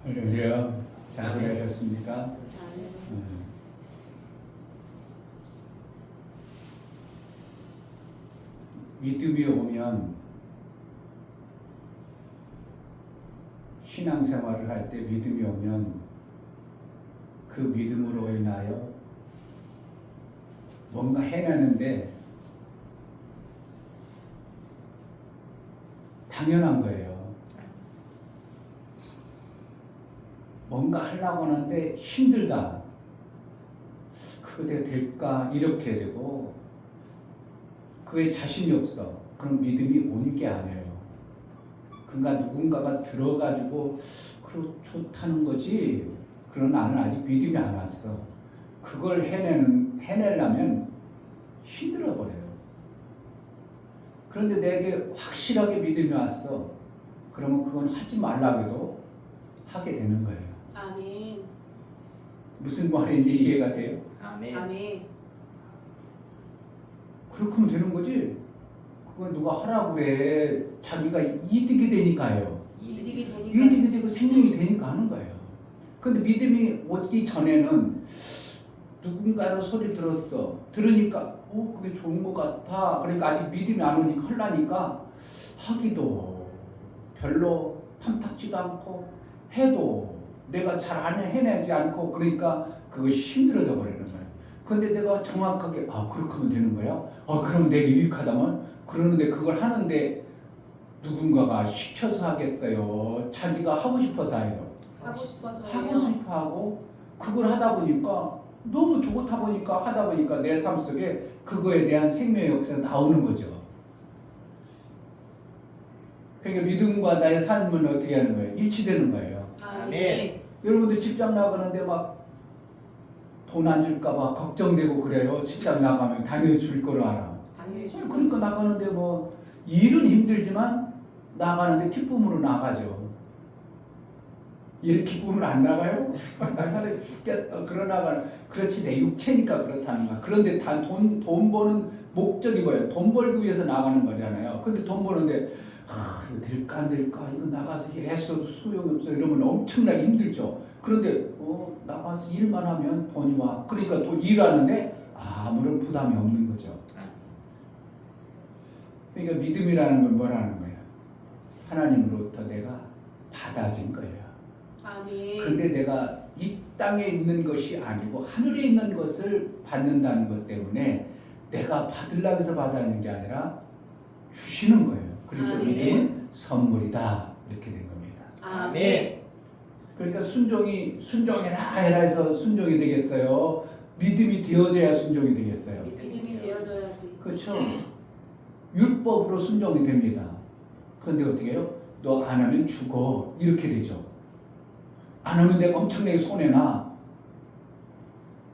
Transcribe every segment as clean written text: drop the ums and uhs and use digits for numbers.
할렐루야. 잘 보내셨습니까? 믿음이 오면 신앙생활을 할 때 믿음이 오면 그 믿음으로 인하여 뭔가 해내는데 당연한 거예요. 뭔가 하려고 하는데 힘들다. 그거 내가 될까? 이렇게 되고 그에 자신이 없어. 그럼 믿음이 온 게 아니에요. 그러니까 누군가가 들어가지고 그러 좋다는 거지. 그러나 나는 아직 믿음이 안 왔어. 그걸 해내려면 힘들어 버려요. 그런데 내게 확실하게 믿음이 왔어. 그러면 그건 하지 말라고 해도 하게 되는 거예요. 아멘. 무슨 말인지 이해가 돼요? 아멘. 아멘. 그렇게 하면 되는 거지. 그건 누가 하라고 그래. 자기가 이득이 되니까요. 이득이 되니까. 이득이 되고 생명이 되니까 하는 거예요. 근데 믿음이 오기 전에는 누군가의 소리 들었어. 들으니까 그게 좋은 것 같아. 그러니까 아직 믿음이 안 오니까 하려니까 하기도 별로 탐탁지도 않고 해도 내가 잘 안 해내지 않고 그러니까 그것이 힘들어져 버리는 거예요. 근데 내가 정확하게 그렇게 하면 되는 거야? 그럼 내게 유익하다면? 그러는데 그걸 하는데 누군가가 시켜서 하겠어요? 자기가 하고 싶어서 해요? 하고 싶어서 하고 싶어 하고 그걸 하다 보니까 너무 좋다 보니까 하다 보니까 내 삶 속에 그거에 대한 생명의 역사가 나오는 거죠. 그러니까 믿음과 나의 삶은 어떻게 하는 거예요? 일치되는 거예요. 아멘. 여러분들 직장 나가는데 막 돈 안 줄까 봐 걱정되고 그래요. 직장 나가면 당연히 줄 거를 알아. 당연히 줄 그러니까 나가는데 뭐 일은 힘들지만 나가는데 기쁨으로 나가죠. 일 기쁨으로 안 나가요? 나가래 죽겠다. 그러나 그렇지 내 육체니까 그렇다는 거야. 그런데 다 돈 버는 목적이 뭐예요? 돈 벌기 위해서 나가는 거잖아요. 근데 돈 버는데 이거 될까 안 될까? 이거 나가서 했어도 소용이 없어. 이러면 엄청나게 힘들죠. 그런데 나가서 일만 하면 돈이 와. 그러니까 또 일하는데 아무런 부담이 없는 거죠. 그러니까 믿음이라는 건 뭐라는 거예요? 하나님으로부터 내가 받아진 거예요. 아멘. 그런데 내가 이 땅에 있는 것이 아니고 하늘에 있는 것을 받는다는 것 때문에 내가 받으려고 해서 받아는 게 아니라 주시는 거예요. 그래서 믿음은 선물이다. 이렇게 된 겁니다. 아멘. 그러니까 순종해라 해라 해서 순종이 되겠어요? 믿음이 되어져야 순종이 되겠어요? 믿음이 되어져야지. 그렇죠. 율법으로 순종이 됩니다. 그런데 어떻게 해요? 너 안 하면 죽어. 이렇게 되죠. 안 하면 내가 엄청나게 손해나.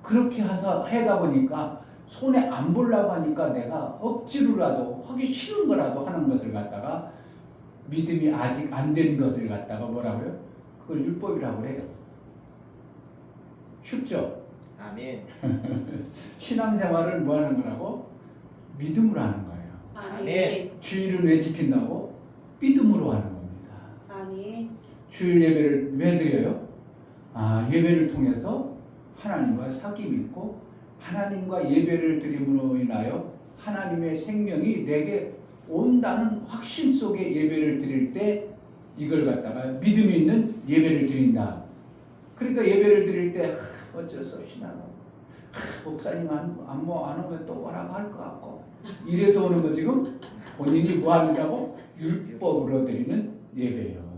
그렇게 하다 보니까 손해 안 보려고 하니까 내가 억지로라도 하기 싫은 거라도 하는 것을 갖다가 믿음이 아직 안 된 것을 갖다가 뭐라고요? 그걸 율법이라고 해요. 쉽죠? 아멘. 신앙생활을 뭐 하는 거라고? 믿음으로 하는 거예요. 아멘. 주일을 왜 지킨다고? 믿음으로 하는 겁니다. 아멘. 주일 예배를 왜 드려요? 예배를 통해서 하나님과 사귐이 있고 하나님과 예배를 드림으로 인하여 하나님의 생명이 내게 온다는 확신 속에 예배를 드릴 때 이걸 갖다가 믿음이 있는 예배를 드린다. 그러니까 예배를 드릴 때 어쩔 수 없이 나가. 목사님 안 하는 거 또 뭐라고 할 것 같고 이래서 오는 거 지금 본인이 뭐 하는다고? 율법으로 드리는 예배예요.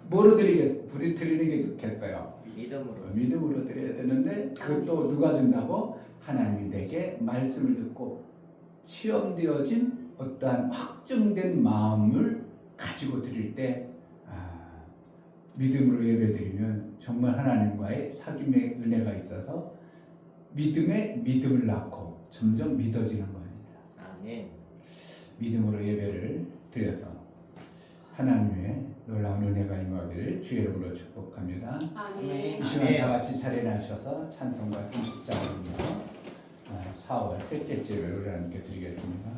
뭐로 드리는 게 좋겠어요? 믿음으로 드려야 되는데 그것도 누가 준다고? 하나님이 내게 말씀을 듣고 체험되어진 어떠한 확정된 마음을 가지고 드릴 때 믿음으로 예배드리면 정말 하나님과의 사귐의 은혜가 있어서 믿음에 믿음을 낳고 점점 믿어지는 겁니다. 아멘. 믿음으로 예배를 드려서 하나님의 놀라운 은혜가 임하기를 주의 이름으로 축복합니다. 아멘. 이 시간 다 같이 차례나셔서 찬송가 30장입니다. 4월 셋째 주를 우리 함께 드리겠습니다.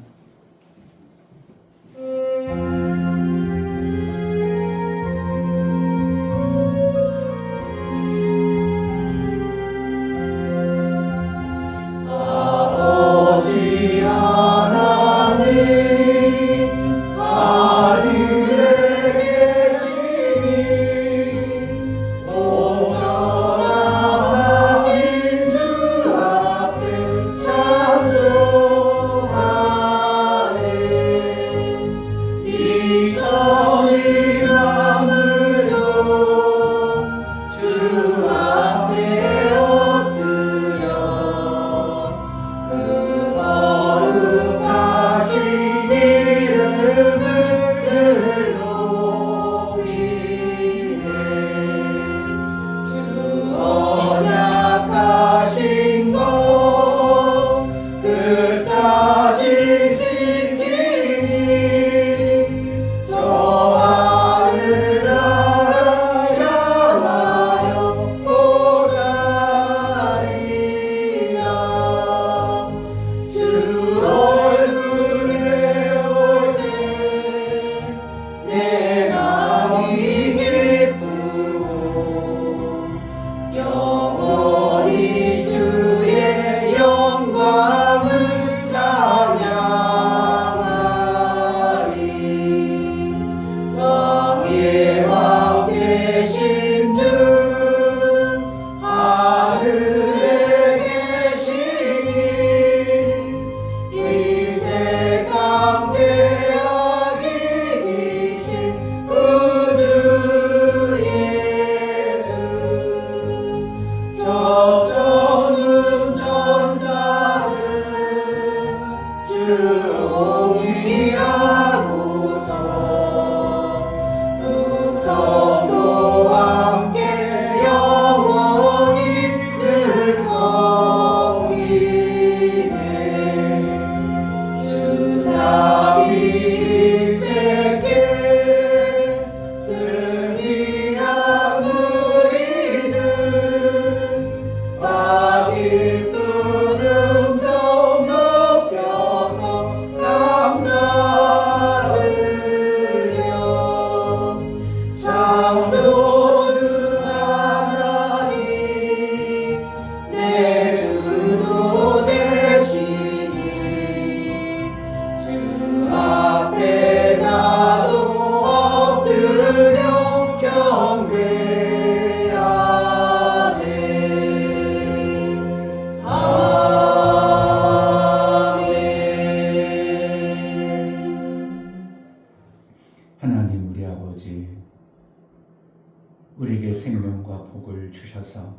우리에게 생명과 복을 주셔서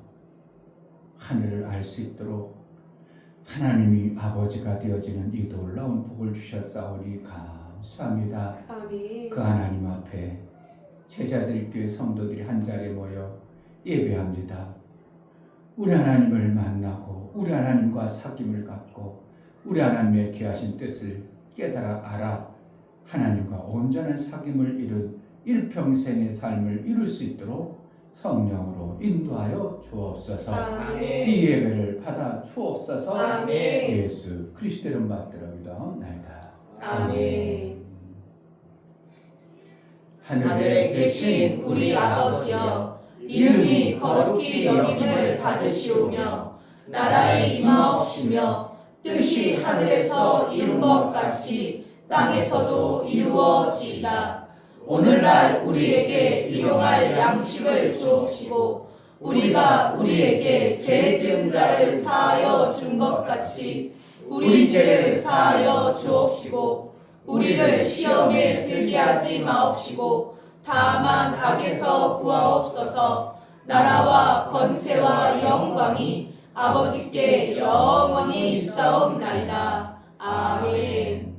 하늘을 알 수 있도록 하나님이 아버지가 되어지는 이 놀라운 복을 주셨사오니 감사합니다. 아멘. 그 하나님 앞에 제자들 교회 성도들이 한자리에 모여 예배합니다. 우리 하나님을 만나고 우리 하나님과 사귐을 갖고 우리 하나님의 귀하신 뜻을 깨달아 알아 하나님과 온전한 사귐을 이룬 일평생의 삶을 이룰 수 있도록 성령으로 인도하여 주옵소서. 아멘. 이 예배를 받아 주옵소서. 아멘. 예수 그리스도를 받들어 믿어옵나이다. 아멘. 하늘에 계신 우리 아버지여, 이름이 거룩히 여김을 받으시오며 나라의 임하옵시며 뜻이 하늘에서 이룬 것 같이 땅에서도 이루어지이다. 오늘날 우리에게 일용할 양식을 주옵시고 우리가 우리에게 죄 지은 자를 사하여 준 것 같이 우리 죄를 사하여 주옵시고 우리를 시험에 들게 하지 마옵시고 다만 악에서 구하옵소서. 나라와 권세와 영광이 아버지께 영원히 있사옵나이다. 아멘.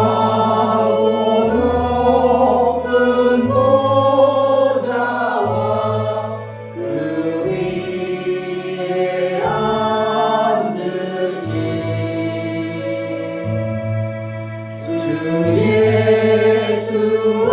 빛나고 높은 보좌와 그 위에 앉으신 주 예수와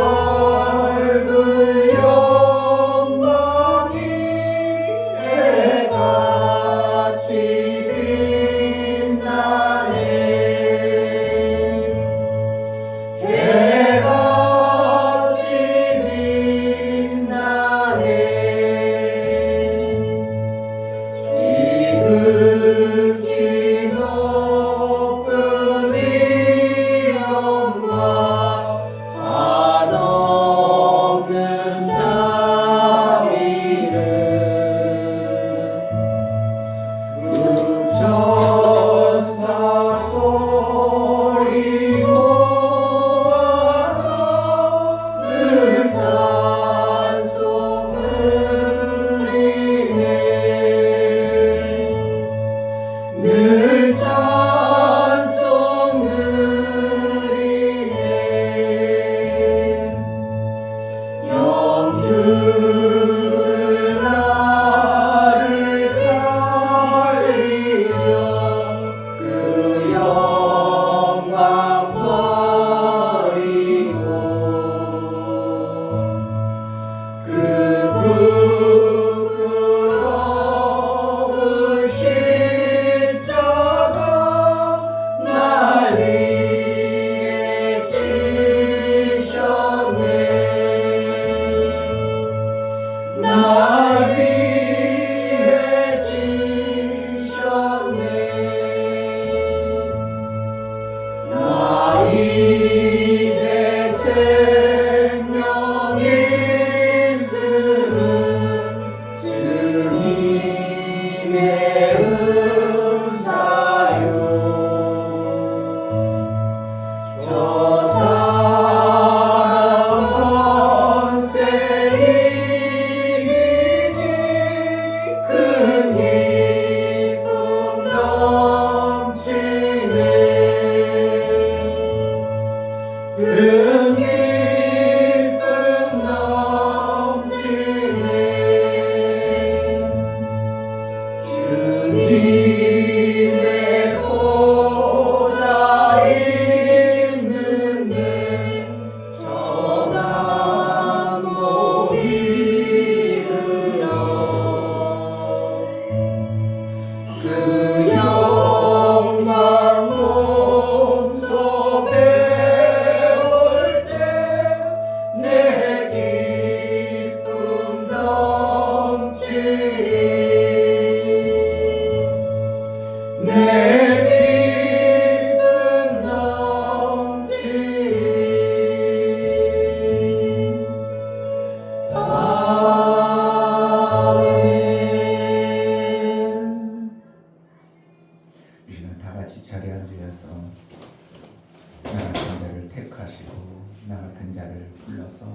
나를 불러서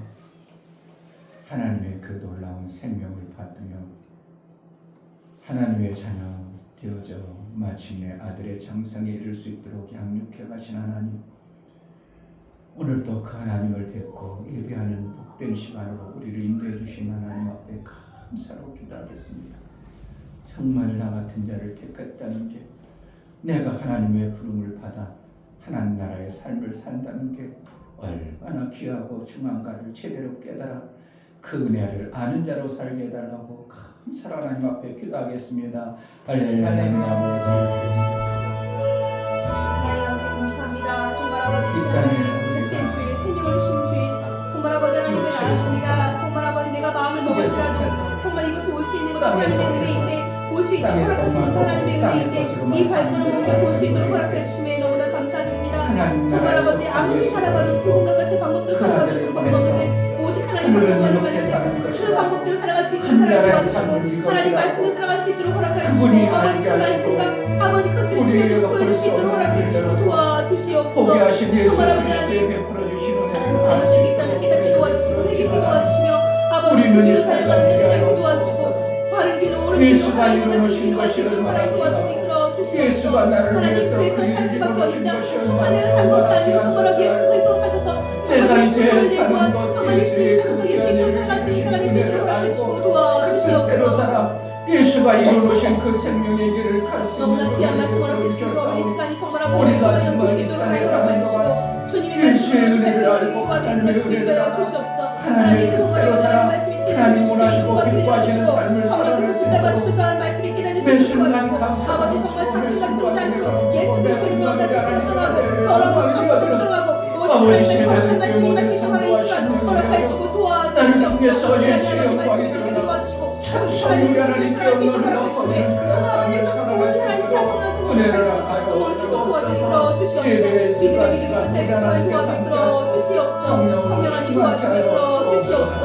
하나님의 그 놀라운 생명을 받으며 하나님의 자녀 되어져 마침내 아들의 장성에 이를 수 있도록 양육해 가신 하나님, 오늘도 그 하나님을 뵙고 예배하는 복된 시간으로 우리를 인도해 주신 하나님 앞에 감사로 기도하겠습니다. 정말 나 같은 자를 택했다는 게, 내가 하나님의 부름을 받아 하나님 나라의 삶을 산다는 게 얼마나 귀하고 중요한가를 제대로 깨달아 그 은혜를 아는 자로 살게 해달라고 감사로 하나님 앞에 기도하겠습니다. 할렐루야. 하나님 아버지, 하나님 아버지 감사합니다. 정말 아버지 이 땅에 복된 주일, 생명을 주신 주일, 정말 아버지 하나님을 나왔습니다. 정말 아버지 내가 마음을 먹을지라도 정말 이곳에 올 수 있는 것도 하나님의 은혜인데, 올 수 있도록 허락하신 것도 하나님의 은혜인데, 이 발걸음 옮겨서 올 수 있도록 허락해 주심에 너무나 감사드립니다. 정말 아버지 아무리 살아봐도 제 생각과 제 방법도 살아봐도 방법이 없는데 오직 하나님 방법만을 만나는 그 방법대로 살아갈 수 있도록 하나님 도와주시고, 하나님 말씀도 살아갈 수 있도록 허락해 주시고, 아버지 그 말씀과 아버지 그것들을 보여줄 수 있도록 허락해 주시고 도와주시옵소서. 정말 아버지 하나님 잘못된 게 있다면 깨닫게 도와주시고 회개케 도와주시며, 아버지 그 길로 달려가는 데 되지 않게 도와주시고, 바른 길로 옳은 길로 하나님 원하시는 길로 갈 수 있도록 하나님 도와주고 이끌어 주시옵소서. 하나님 그래서 살 수밖에 없는 자, 정말 내가 산 것이 아니요 정말 예수 그리스도 사셔서 정말 예수님을 내고 정말 예수님 사셔서 예수님처럼 살아갈 수 있는 자가 될 수 있도록 허락해 주시고 도와주시옵소서. 예수가 이루신 그 생명의 길을 갈 수 있는 너무나 귀한 말씀 허락해 주시고, 이 시간이 정말 아버지 정말 영킬 수 있도록 하나님 허락해 주시고, 주님의 말씀을 살수 있도록 도와주실 수 있도록 주시옵소서. 하나님 정말 아버지 하나님 말씀이 제대로 주시고 도와주시고, 성령께서 붙잡아 주셔서 하나님 말씀이 깨달을 수 있도록 도와주시고, 아버지 정말 잡생각 들어오지 않도록 예수 그리스도를 명하다 잡생각 떠나고 저라고 수업도 들어가고 오직 하나님의 거룩한 말씀이 임할 수 있도록 하나님 이 시간 허락해 주시고 도와주시옵소서. 하나님 말씀을 들게 도와주시고 하나님 그것을 살아갈 수 있도록 허락해 주시고, 정말 아버지 성수도 오직 하나님 자성을 통해 넘어올 수 있도록 도와주시고 주시옵소서. 믿음의 믿음이 것에 정말 도와주 이끌어 주시옵소서. 성령 하나님 도와주 이끌어 주시옵소서.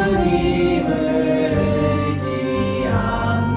주님을 의지함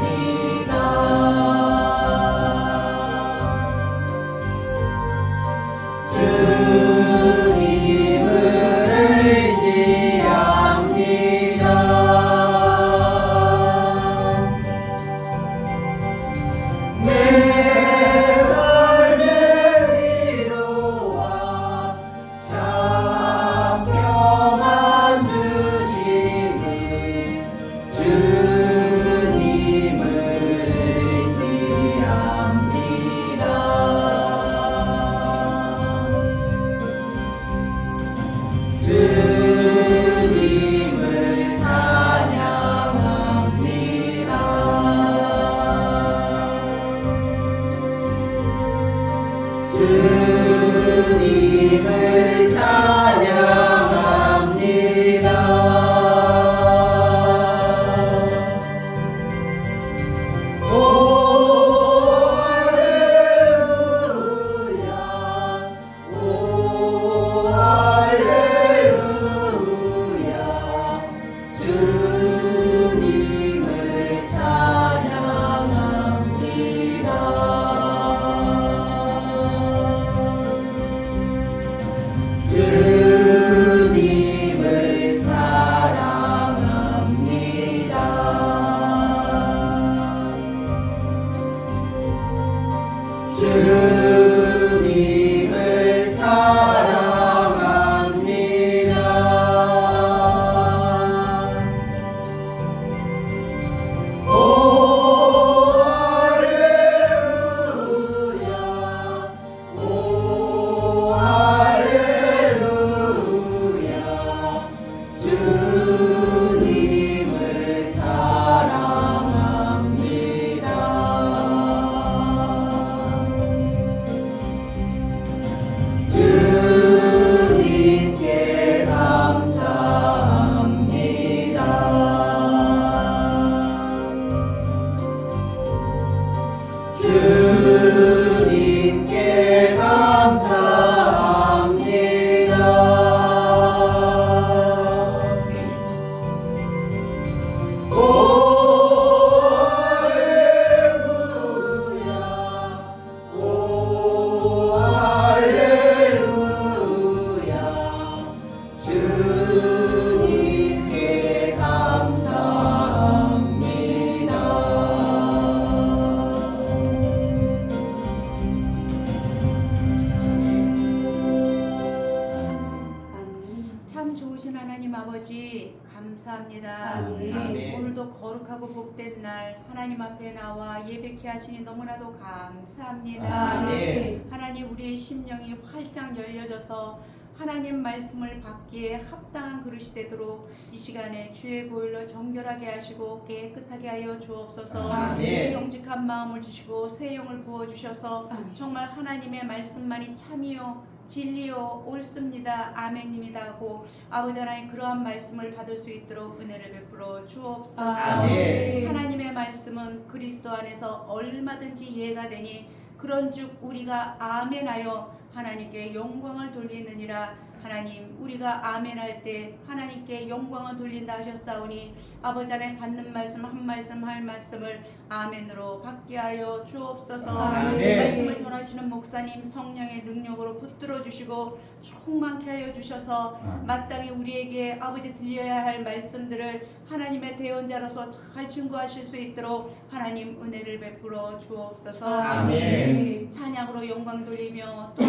감사합니다. 아멘. 오늘도 거룩하고 복된 날 하나님 앞에 나와 예배케 하시니 너무나도 감사합니다. 아멘. 하나님 우리의 심령이 활짝 열려져서 하나님 말씀을 받기에 합당한 그릇이 되도록 이 시간에 주의 보혈로 정결하게 하시고 깨끗하게 하여 주옵소서. 아멘. 정직한 마음을 주시고 새 영을 부어주셔서 아멘. 정말 하나님의 말씀만이 참이요 진리요 옳습니다. 아멘입니다 하고 아버지 하나님 그러한 말씀을 받을 수 있도록 은혜를 베풀어 주옵소서. 아멘. 하나님의 말씀은 그리스도 안에서 얼마든지 이해가 되니 그런즉 우리가 아멘하여 하나님께 영광을 돌리느니라. 하나님 우리가 아멘할 때 하나님께 영광을 돌린다 하셨사오니 아버지 안에 받는 말씀 한 말씀 할 말씀을 아멘으로 받게 하여 주옵소서. 아멘. 말씀을 전하시는 목사님 성령의 능력으로 붙들어 주시고 충만케 하여 주셔서 마땅히 우리에게 아버지 들려야 할 말씀들을 하나님의 대언자로서 잘 증거하실 수 있도록 하나님 은혜를 베풀어 주옵소서. 아멘. 찬양으로 영광 돌리며 또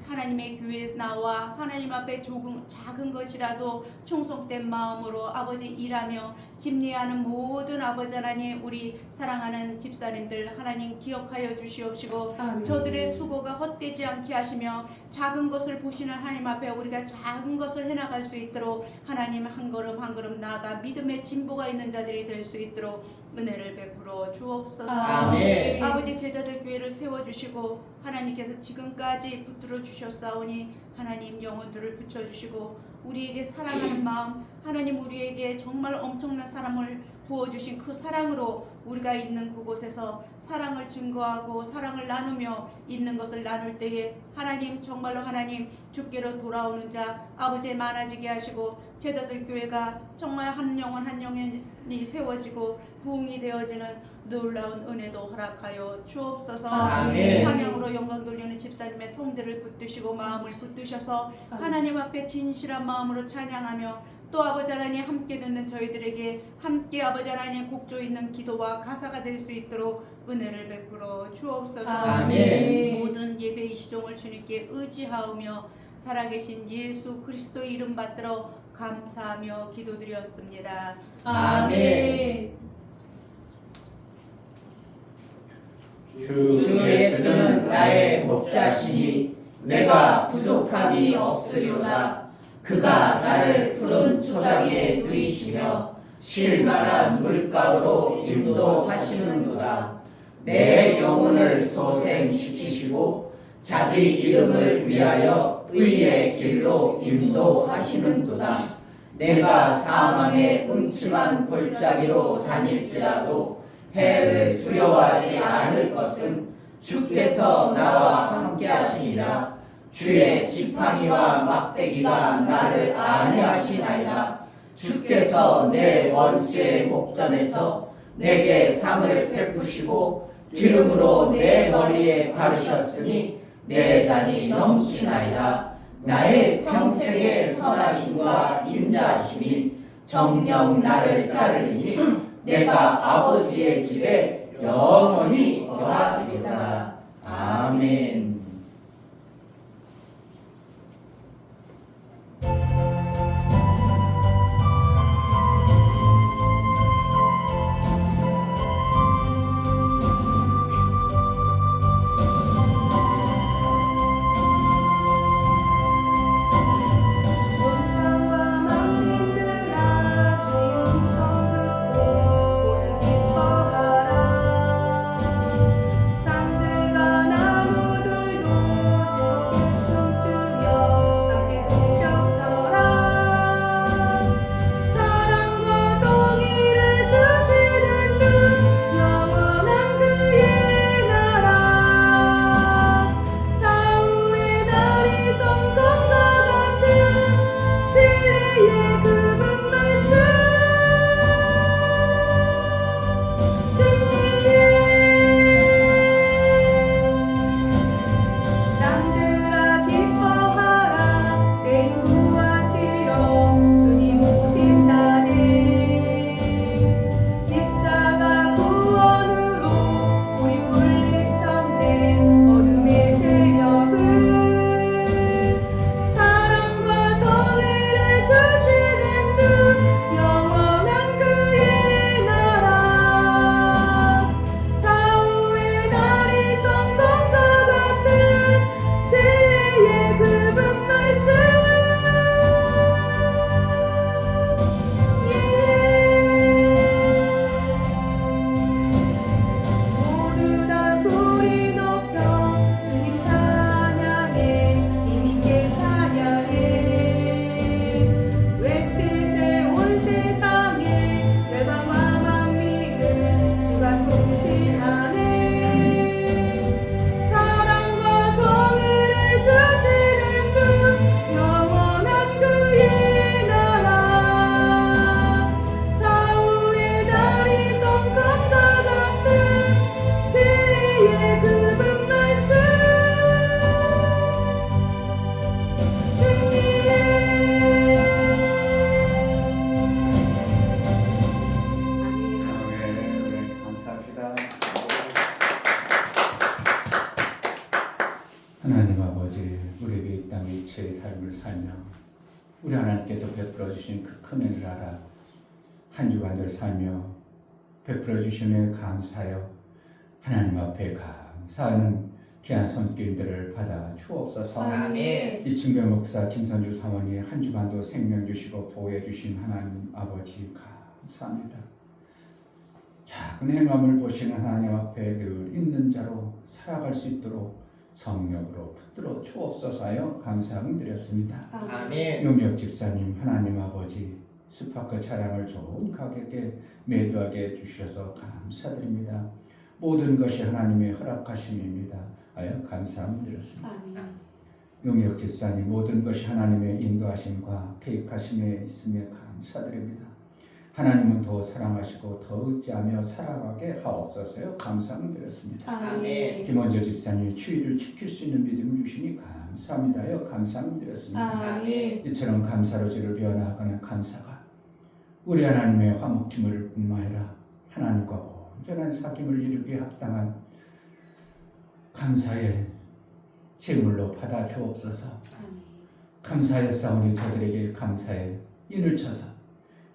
하나님의 교회에 나와 하나님 앞에 조금 작은 것이라도 충성된 마음으로 아버지 일하며 집례하는 모든 아버지 하나님 우리 사랑하는 집사님들 하나님 기억하여 주시옵시고 아멘. 저들의 수고가 헛되지 않게 하시며 작은 것을 보시는 하나님 앞에 우리가 작은 것을 해나갈 수 있도록 하나님 한 걸음 한 걸음 나아가 믿음의 진보가 있는 자들이 될 수 있도록 은혜를 베풀어 주옵소서. 아멘. 아버지 제자들 교회를 세워주시고 하나님께서 지금까지 붙들어 주셨사오니 하나님 영혼들을 붙여주시고 우리에게 사랑하는 마음 하나님 우리에게 정말 엄청난 사랑을 부어주신 그 사랑으로 우리가 있는 그곳에서 사랑을 증거하고 사랑을 나누며 있는 것을 나눌 때에 하나님 정말로 하나님 주께로 돌아오는 자 아버지 많아지게 하시고 제자들 교회가 정말 한 영혼 한 영혼이 세워지고 부흥이 되어지는 놀라운 은혜도 허락하여 주옵소서. 아멘. 찬양으로 영광 돌리는 집사님의 성들을 붙드시고 마음을 붙드셔서 하나님 앞에 진실한 마음으로 찬양하며 또 아버지 하나님 함께 듣는 저희들에게 함께 아버지 하나님 곡조 있는 기도와 가사가 될 수 있도록 은혜를 베풀어 주옵소서. 아멘. 모든 예배의 시종을 주님께 의지하오며 살아계신 예수 그리스도의 이름 받들어 감사하며 기도드렸습니다. 아멘. 주 예수는 나의 목자시니 내가 부족함이 없으리로다. 그가 나를 푸른 초장에 누이시며 쉴만한 물가로 인도하시는도다. 내 영혼을 소생시키시고 자기 이름을 위하여 의의 길로 인도하시는도다. 내가 사망의 음침한 골짜기로 다닐지라도 해를 두려워하지 않을 것은 주께서 나와 함께 하시니라. 주의 지팡이와 막대기가 나를 안위하시나이다. 주께서 내 원수의 목전에서 내게 상을 베푸시고 기름으로 내 머리에 바르셨으니 내 잔이 넘치나이다. 나의 평생의 선하심과 인자하심이 정녕 나를 따르리니 내가 아버지의 집에 영원히 거하리로다. 아멘. 온땅과 만민들아 주님 음성 듣고 모두 기뻐하라. 산들과 나무들 살며 우리 하나님께서 베풀어 주신 그 큰 은혜를 알아 한 주간들 살며 베풀어 주심에 감사하여 하나님 앞에 감사하는 귀한 손길들을 받아 주옵소서. 아멘. 이충배 목사 김선주 사모님 한 주간도 생명 주시고 보호해 주신 하나님 아버지 감사합니다. 작은 행함을 보시는 하나님 앞에 늘 있는 자로 살아갈 수 있도록 성령으로 붙들어 주옵소서하여 감사함을 드렸습니다. 아멘. 용역 집사님 하나님 아버지 스파크 차량을 좋은 가격에 매도하게 해주셔서 감사드립니다. 모든 것이 하나님의 허락하심입니다. 하여 감사함을 드렸습니다. 아멘. 용역 집사님 모든 것이 하나님의 인도하심과 계획하심에 있음에 감사드립니다. 하나님은 더 사랑하시고 더 의지하며 살아가게 하옵소서요. 감사함을 드렸습니다. 아멘. 김원재 집사님 추위를 지킬 수 있는 믿음을 주시니 감사합니다요. 감사함을 드렸습니다. 아멘. 이처럼 감사로 주를 비워나가는 감사가 우리 하나님의 화목힘을 뿐만 아니라 하나님과 온전한 사귐을 이루기에 합당한 감사의 제물로 받아 주옵소서. 아멘. 감사의 싸우니 저들에게 감사의 인을 쳐서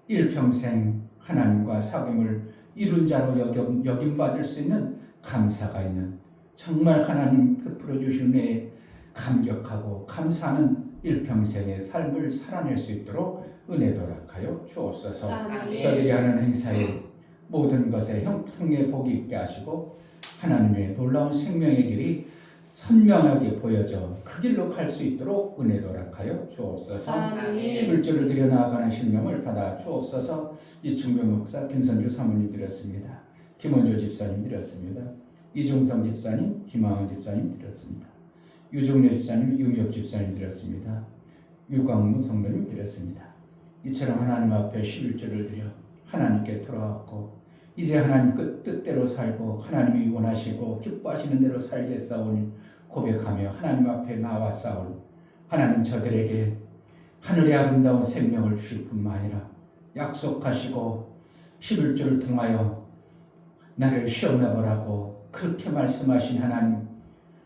일평생 하나님과 사귐을 이룬 자로 여김받을 수 있는 감사가 있는 정말 하나님 베풀어 주신 은혜에 감격하고 감사하는 일평생의 삶을 살아낼 수 있도록 은혜 도락하여 주옵소서. 아멘. 너희들이 하는 행사에 모든 것에 형통의 복이 있게 하시고 하나님의 놀라운 생명의 길이 선명하게 보여져 그 길로 갈 수 있도록 은혜 도락하여 주옵소서. 아멘. 11조를 드려 나아가는 신명을 받아 주옵소서. 이충배 목사 김선주 사모님 드렸습니다. 김원조 집사님 드렸습니다. 이종성 집사님, 김하은 집사님 드렸습니다. 유종래 집사님, 유미옥 집사님 드렸습니다. 유광무 성도님 드렸습니다. 이처럼 하나님 앞에 11조를 드려 하나님께 돌아왔고 이제 하나님 뜻대로 살고 하나님이 원하시고 기뻐하시는 대로 살겠사오니 고백하며 하나님 앞에 나와 싸울 하나님 저들에게 하늘의 아름다운 생명을 주실 뿐만 아니라 약속하시고 11조를 통하여 나를 시험해보라고 그렇게 말씀하신 하나님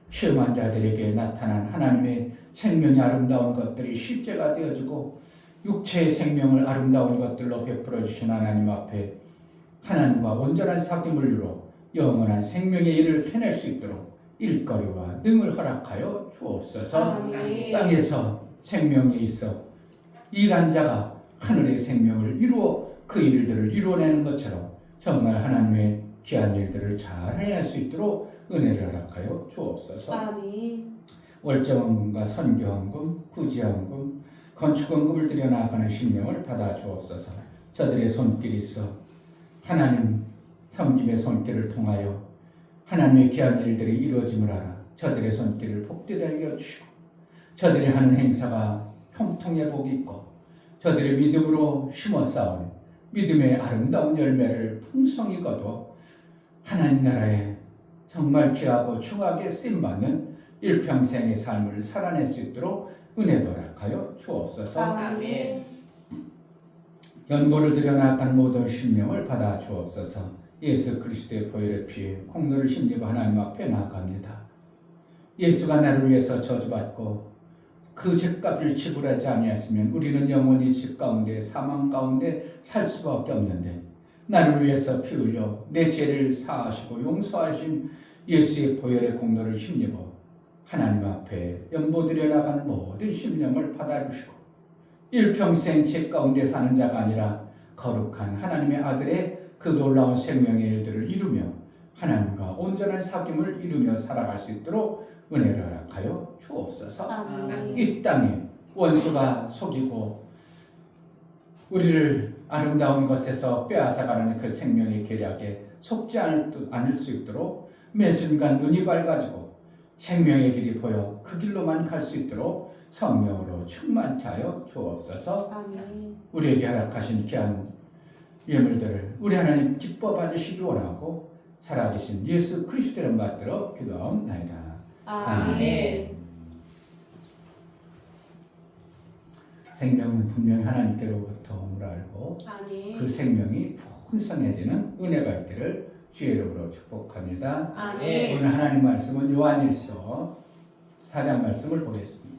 시험한 자들에게 나타난 하나님의 생명이 아름다운 것들이 실제가 되어지고 육체의 생명을 아름다운 것들로 베풀어 주신 하나님 앞에 하나님과 온전한 사귐을 이루어 영원한 생명의 일을 해낼 수 있도록 일거리와 능을 허락하여 주옵소서. 아멘. 땅에서 생명이 있어 일한 자가 하늘의 생명을 이루어 그 일들을 이루어내는 것처럼 정말 하나님의 귀한 일들을 잘 해낼 수 있도록 은혜를 허락하여 주옵소서. 아멘. 월정원금과 선교원금, 구제원금, 건축원금을 들여 나아가는 신령을 받아 주옵소서. 저들의 손길이 있어 하나님 섬김의 손길을 통하여 하나님의 귀한 일들이 이루어짐을 알아 저들의 손길을 복되게 하여 주시고 저들이 하는 행사가 형통의 복이 있고 저들의 믿음으로 심어 쌓은 믿음의 아름다운 열매를 풍성히 거둬 하나님 나라에 정말 귀하고 중하게 쓰임받는 일평생의 삶을 살아낼 수 있도록 은혜 도락하여 주옵소서. 아멘. 연보를 들여 나아가는 모든 신명을 받아 주옵소서. 예수 그리스도의 보혈의 피에 공로를 힘입어 하나님 앞에 나아갑니다. 예수가 나를 위해서 저주받고 그 죄값을 지불하지 아니했으면 우리는 영원히 죄 가운데 사망 가운데 살 수밖에 없는데 나를 위해서 피 흘려 내 죄를 사하시고 용서하신 예수의 보혈의 공로를 힘입어 하나님 앞에 연보드려 나가는 모든 심령을 받아주시고 일평생 죄 가운데 사는 자가 아니라 거룩한 하나님의 아들의 그 놀라운 생명의 일들을 이루며 하나님과 온전한 사귐을 이루며 살아갈 수 있도록 은혜를 허락하여 주옵소서. 아멘. 이 땅에 원수가 속이고 우리를 아름다운 것에서 빼앗아가는 그 생명의 계략에 속지 않을 수 있도록 매 순간 눈이 밝아지고 생명의 길이 보여 그 길로만 갈 수 있도록 성령으로 충만케 하여 주옵소서. 아멘. 우리에게 허락하신 귀한 예물들을 우리 하나님 기뻐 받으시기 원하고 살아계신 예수 그리스도를 받들어 기도하옵나이다. 아멘. 생명은 분명히 하나님께로부터 옴을 알고 아멘. 그 생명이 풍성해지는 은혜가 있기를 주의 이름으로 축복합니다. 아멘. 오늘 하나님 말씀은 요한일서 4장 말씀을 보겠습니다.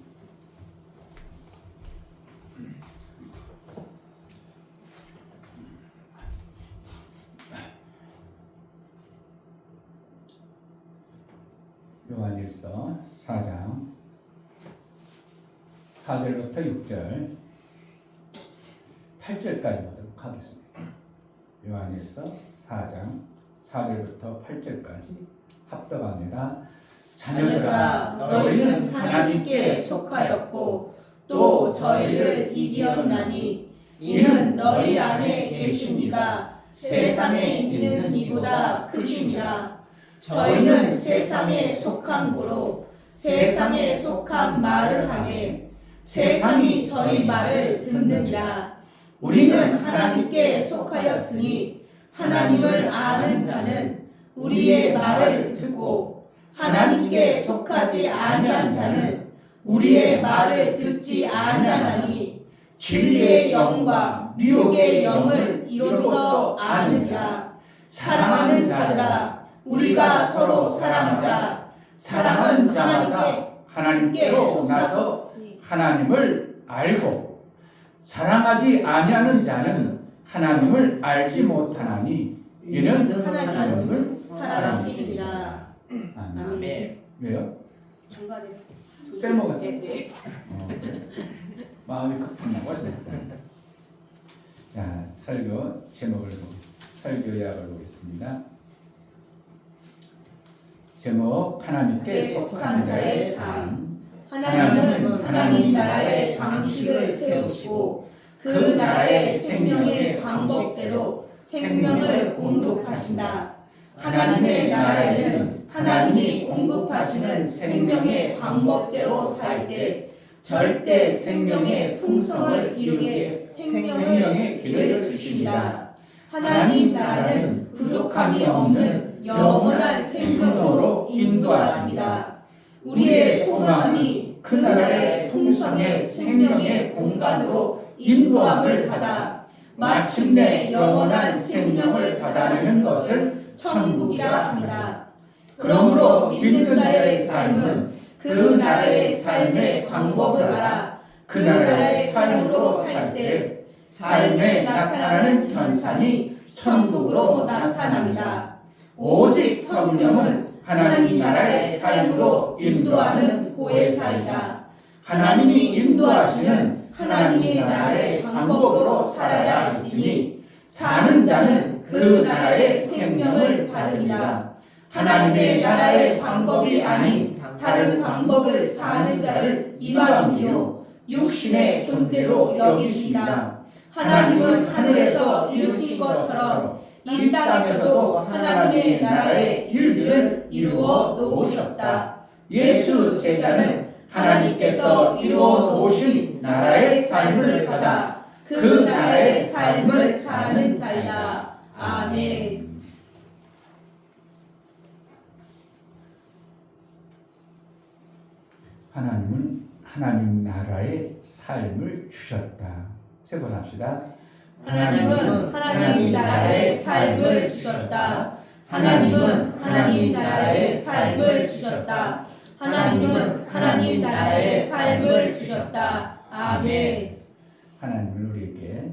요한일서 4장 4절부터 6절 8절까지 보도록 하겠습니다. 요한일서 4장 4절부터 8절까지 합독합니다. 자녀들아, 너희는 하나님께 속하였고 또 저희를 이기었나니 이는 너희 안에 계신 이가 세상에 있는 이보다 크심이라. 저희는 세상에 속한 고로 세상에 속한 말을 하매 세상이 저희 말을 듣느니라. 우리는 하나님께 속하였으니 하나님을 아는 자는 우리의 말을 듣고 하나님께 속하지 아니한 자는 우리의 말을 듣지 아니하나니 진리의 영과 미혹의 영을 이로써 아느니라. 사랑하는 자들아, 우리가 서로 사랑하자. 사랑은 하나님께로 나서 하나님을 알고 사랑하지 아니하는 자는 하나님을 알지 못하나니 이는 하나님을 사랑하시니라. 아멘. 아멘. 왜요? 중간에 빼먹었어요. 네. 마음이 급했나봐. 자, 설교 제목을 보겠습니다. 설교 요약을 보겠습니다. 제목 하나님께 속한 자의 삶. 하나님은 하나님 나라의 방식을 세우시고 그 나라의 생명의 방법대로 생명을 공급하신다. 하나님의 나라에는 하나님이 공급하시는 생명의 방법대로 살 때 절대 생명의 풍성을 이루게 생명의 길을 주신다. 하나님 나라는 부족함이 없는 영원한 생명으로 인도하신다. 우리의 소망이 그 나라의 풍성의 생명의 공간으로 인도함을 받아 마침내 영원한 생명을 받아내는 것을 천국이라 합니다. 그러므로 믿는 자의 삶은 그 나라의 삶의 방법을 알아 그 나라의 삶으로 살 때 삶에 나타나는 현상이 천국으로 나타납니다. 오직 성령은 하나님 나라의 삶으로 인도하는 보혜사이다. 하나님이 인도하시는 하나님의 나라의 방법으로 살아야 할지니 사는 자는 그 나라의 생명을 받으리라. 하나님의 나라의 방법이 아닌 다른 방법을 사는 자를 이방인이요 육신의 존재로 여기십니다. 하나님은 하늘에서 이루신 것처럼 이 땅에서도 하나님의 나라의 일들을 이루어 놓으셨다. 예수 제자는 하나님께서 이루어 놓으신 나라의 삶을 받아 그 나라의 삶을 사는 자이다. 아멘. 하나님은 하나님 나라의 삶을 주셨다. 세 번 합시다. 하나님은 하나님 나라의 삶을 주셨다. 하나님은 하나님 나라의 삶을 주셨다. 하나님은 하나님 나라의 삶을 주셨다. 아멘. 하나님은 우리에게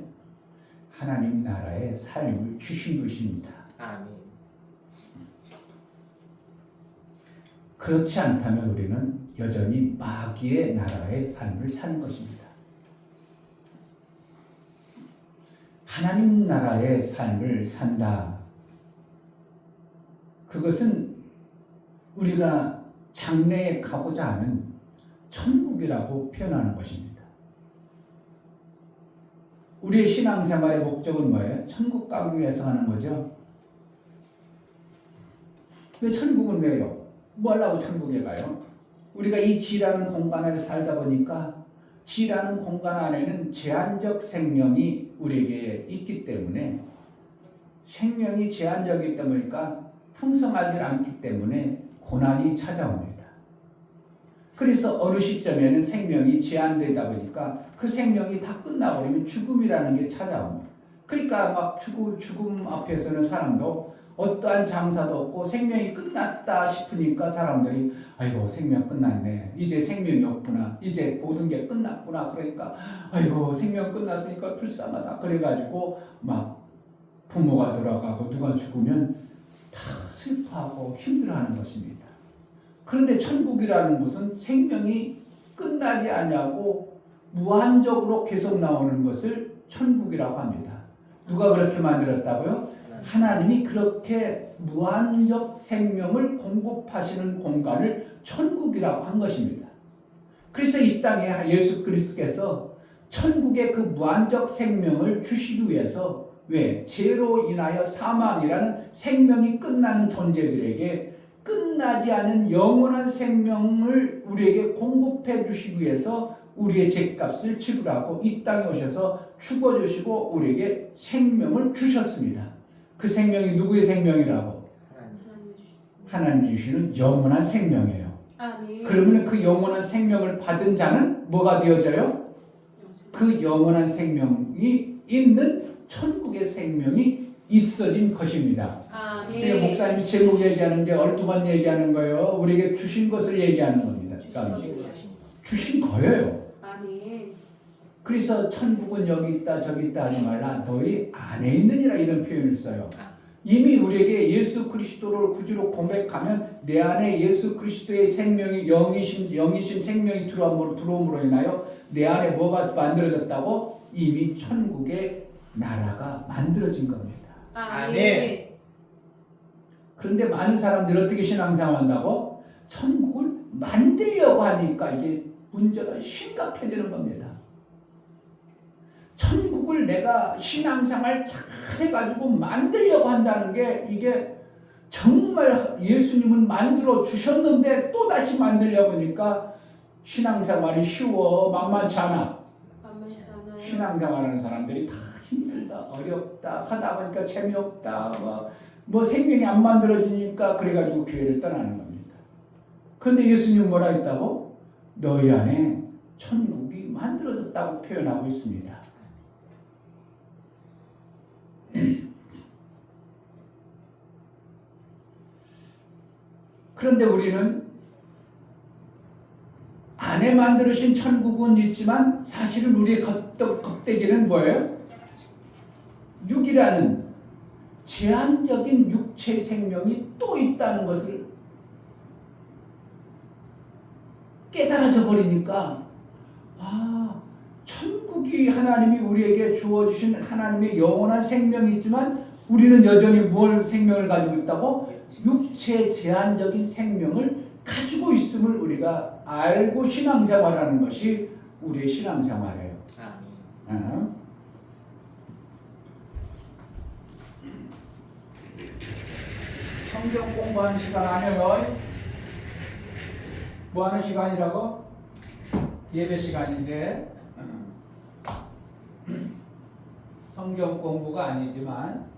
하나님 나라의 삶을 주신 것입니다. 아멘. 그렇지 않다면 우리는 여전히 마귀의 나라의 삶을 사는 것입니다. 하나님 나라의 삶을 산다. 그것은 우리가 장래에 가고자 하는 천국이라고 표현하는 것입니다. 우리의 신앙생활의 목적은 뭐예요? 천국 가기 위해서 하는 거죠. 왜 천국은 왜요? 뭐 하려고 천국에 가요? 우리가 이 지라는 공간 안에 살다 보니까 지라는 공간 안에는 제한적 생명이 우리에게 있기 때문에 생명이 제한적이다 보니까 풍성하지 않기 때문에 고난이 찾아옵니다. 그래서 어느 시점에는 생명이 제한되다 보니까 그 생명이 다 끝나버리면 죽음이라는 게 찾아옵니다. 그러니까 막 죽음 앞에서는 사람도 어떠한 장사도 없고 생명이 끝났다 싶으니까 사람들이 아이고 생명 끝났네. 이제 생명이 없구나. 이제 모든 게 끝났구나. 그러니까 아이고 생명 끝났으니까 불쌍하다. 그래가지고 막 부모가 돌아가고 누가 죽으면 다 슬퍼하고 힘들어하는 것입니다. 그런데 천국이라는 것은 생명이 끝나지 아니하고 무한적으로 계속 나오는 것을 천국이라고 합니다. 누가 그렇게 만들었다고요? 하나님이 그렇게 무한적 생명을 공급하시는 공간을 천국이라고 한 것입니다. 그래서 이 땅에 예수 그리스도께서 천국의 그 무한적 생명을 주시기 위해서 왜? 죄로 인하여 사망이라는 생명이 끝나는 존재들에게 끝나지 않은 영원한 생명을 우리에게 공급해 주시기 위해서 우리의 죄값을 지불하고 이 땅에 오셔서 죽어주시고 우리에게 생명을 주셨습니다. 그 생명이 누구의 생명이라고? 하나님 주시는 영원한 생명이에요. 아멘. 그러면 그 영원한 생명을 받은 자는 뭐가 되어져요? 그 영원한 생명이 있는 천국의 생명이 있어진 것입니다. 아멘. 목사님이 제목 얘기하는 게 12번 얘기하는 거예요. 우리에게 주신 것을 얘기하는 겁니다. 주신 거예요. 아멘. 그래서 천국은 여기 있다 저기 있다 하지 말라. 너희 안에 있느니라 이런 표현을 써요. 이미 우리에게 예수 그리스도를 구주로 고백하면 내 안에 예수 그리스도의 생명이 영이신 생명이 들어옴으로 인하여 내 안에 뭐가 만들어졌다고? 이미 천국의 나라가 만들어진 겁니다. 아멘. 그런데 많은 사람들이 어떻게 신앙생활한다고? 천국을 만들려고 하니까 이게 문제가 심각해지는 겁니다. 천국을 내가 신앙생활 잘 해가지고 만들려고 한다는 게 이게 정말 예수님은 만들어 주셨는데 또 다시 만들려고 하니까 신앙생활이 쉬워 만만치 않아. 신앙생활하는 사람들이 다 힘들다 어렵다 하다 보니까 재미없다 뭐 생명이 안 만들어지니까 그래가지고 교회를 떠나는 겁니다. 그런데 예수님은 뭐라 했다고? 너희 안에 천국이 만들어졌다고 표현하고 있습니다. 그런데 우리는 안에 만들어진 천국은 있지만 사실은 우리의 껍데기는 뭐예요? 육이라는 제한적인 육체 생명이 또 있다는 것을 깨달아져 버리니까 천국이 하나님이 우리에게 주어주신 하나님의 영원한 생명이 있지만 우리는 여전히 뭘 생명을 가지고 있다고? 육체 제한적인 생명을 가지고 있음을 우리가 알고 신앙생활하는 것이 우리의 신앙생활이에요. 성경 공부하는 시간 아니에요. 뭐 하는 시간이라고? 예배 시간인데 성경 공부가 아니지만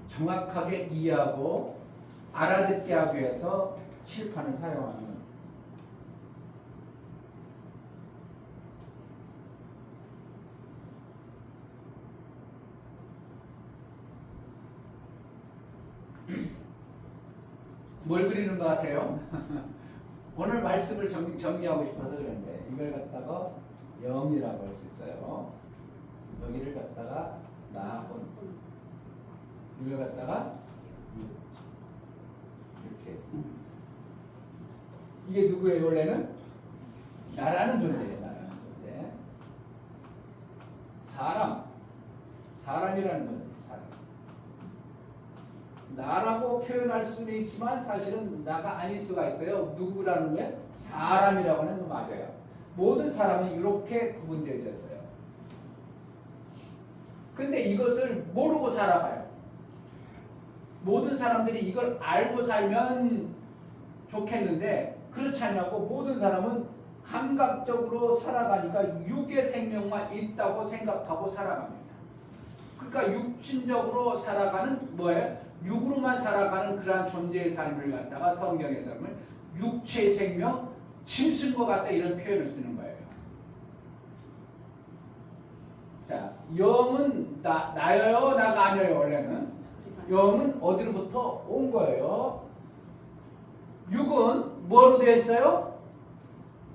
정확하게 이해하고 알아듣게 하기 위해서 칠판을 사용하는 뭘 그리는 것 같아요? 오늘 말씀을 정리하고 싶어서 그런데 이걸 갖다가 영이라고 할 수 있어요. 여기를 갖다가 나혼, 이걸 갖다가 이렇게. 이게 누구예요? 원래는 나라는 존재예요. 나라는 존재. 사람이라는 존재. 나라고 표현할 수는 있지만 사실은 나가 아닐 수가 있어요. 누구라는 게 사람이라고 하는 거 맞아요. 모든 사람은 이렇게 구분되어 있어요. 근데 이것을 모르고 살아가요. 모든 사람들이 이걸 알고 살면 좋겠는데 그렇지 않냐고. 모든 사람은 감각적으로 살아가니까 육의 생명만 있다고 생각하고 살아갑니다. 그러니까 육신적으로 살아가는 뭐예요? 육으로만 살아가는 그러한 존재의 삶을 갖다가 성경에서는 육체의 생명, 짐승 것 같다 이런 표현을 쓰는 거예요. 자, 영은 나예요, 나가 아니에요. 원래는 영은 어디로부터 온 거예요? 육은 뭐로 되어 있어요?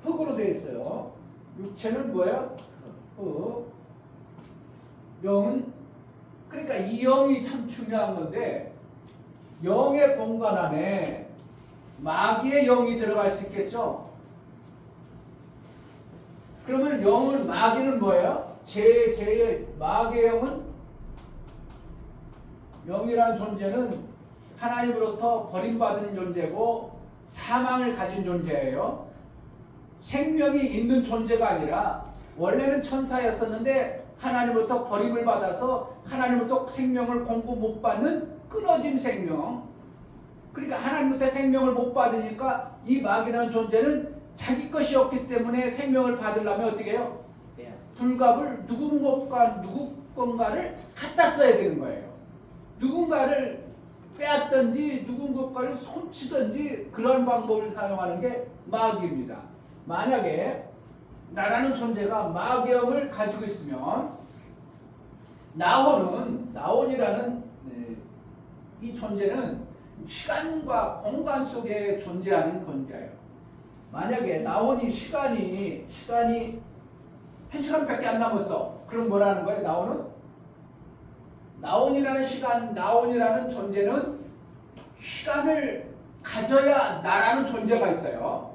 흙으로 되어 있어요. 육체는 뭐예요? 흙. 영은 그러니까 이 영이 참 중요한 건데 영의 공간 안에 마귀의 영이 들어갈 수 있겠죠? 그러면 영은 마귀는 뭐예요? 제 마귀의 영은 영이라는 존재는 하나님으로부터 버림받은 존재고 사망을 가진 존재예요. 생명이 있는 존재가 아니라 원래는 천사였었는데 하나님으로부터 버림을 받아서 하나님으로부터 생명을 공부 못 받는 끊어진 생명. 그러니까 하나님부터 생명을 못 받으니까 이 마귀라는 존재는 자기 것이 없기 때문에 생명을 받으려면 어떻게 해요? 불갑을 누구 건가를 갖다 써야 되는 거예요. 누군가를 빼앗든지 누군가를 훔치든지 그런 방법을 사용하는 게 마귀입니다. 만약에 나라는 존재가 마귀영을 가지고 있으면 나온이라는 이 존재는 시간과 공간 속에 존재하는 존재예요. 만약에 나온이 시간이 1시간밖에 안 남았어. 그럼 뭐라는 거예요? 나온이라는 존재는 시간을 가져야 나라는 존재가 있어요.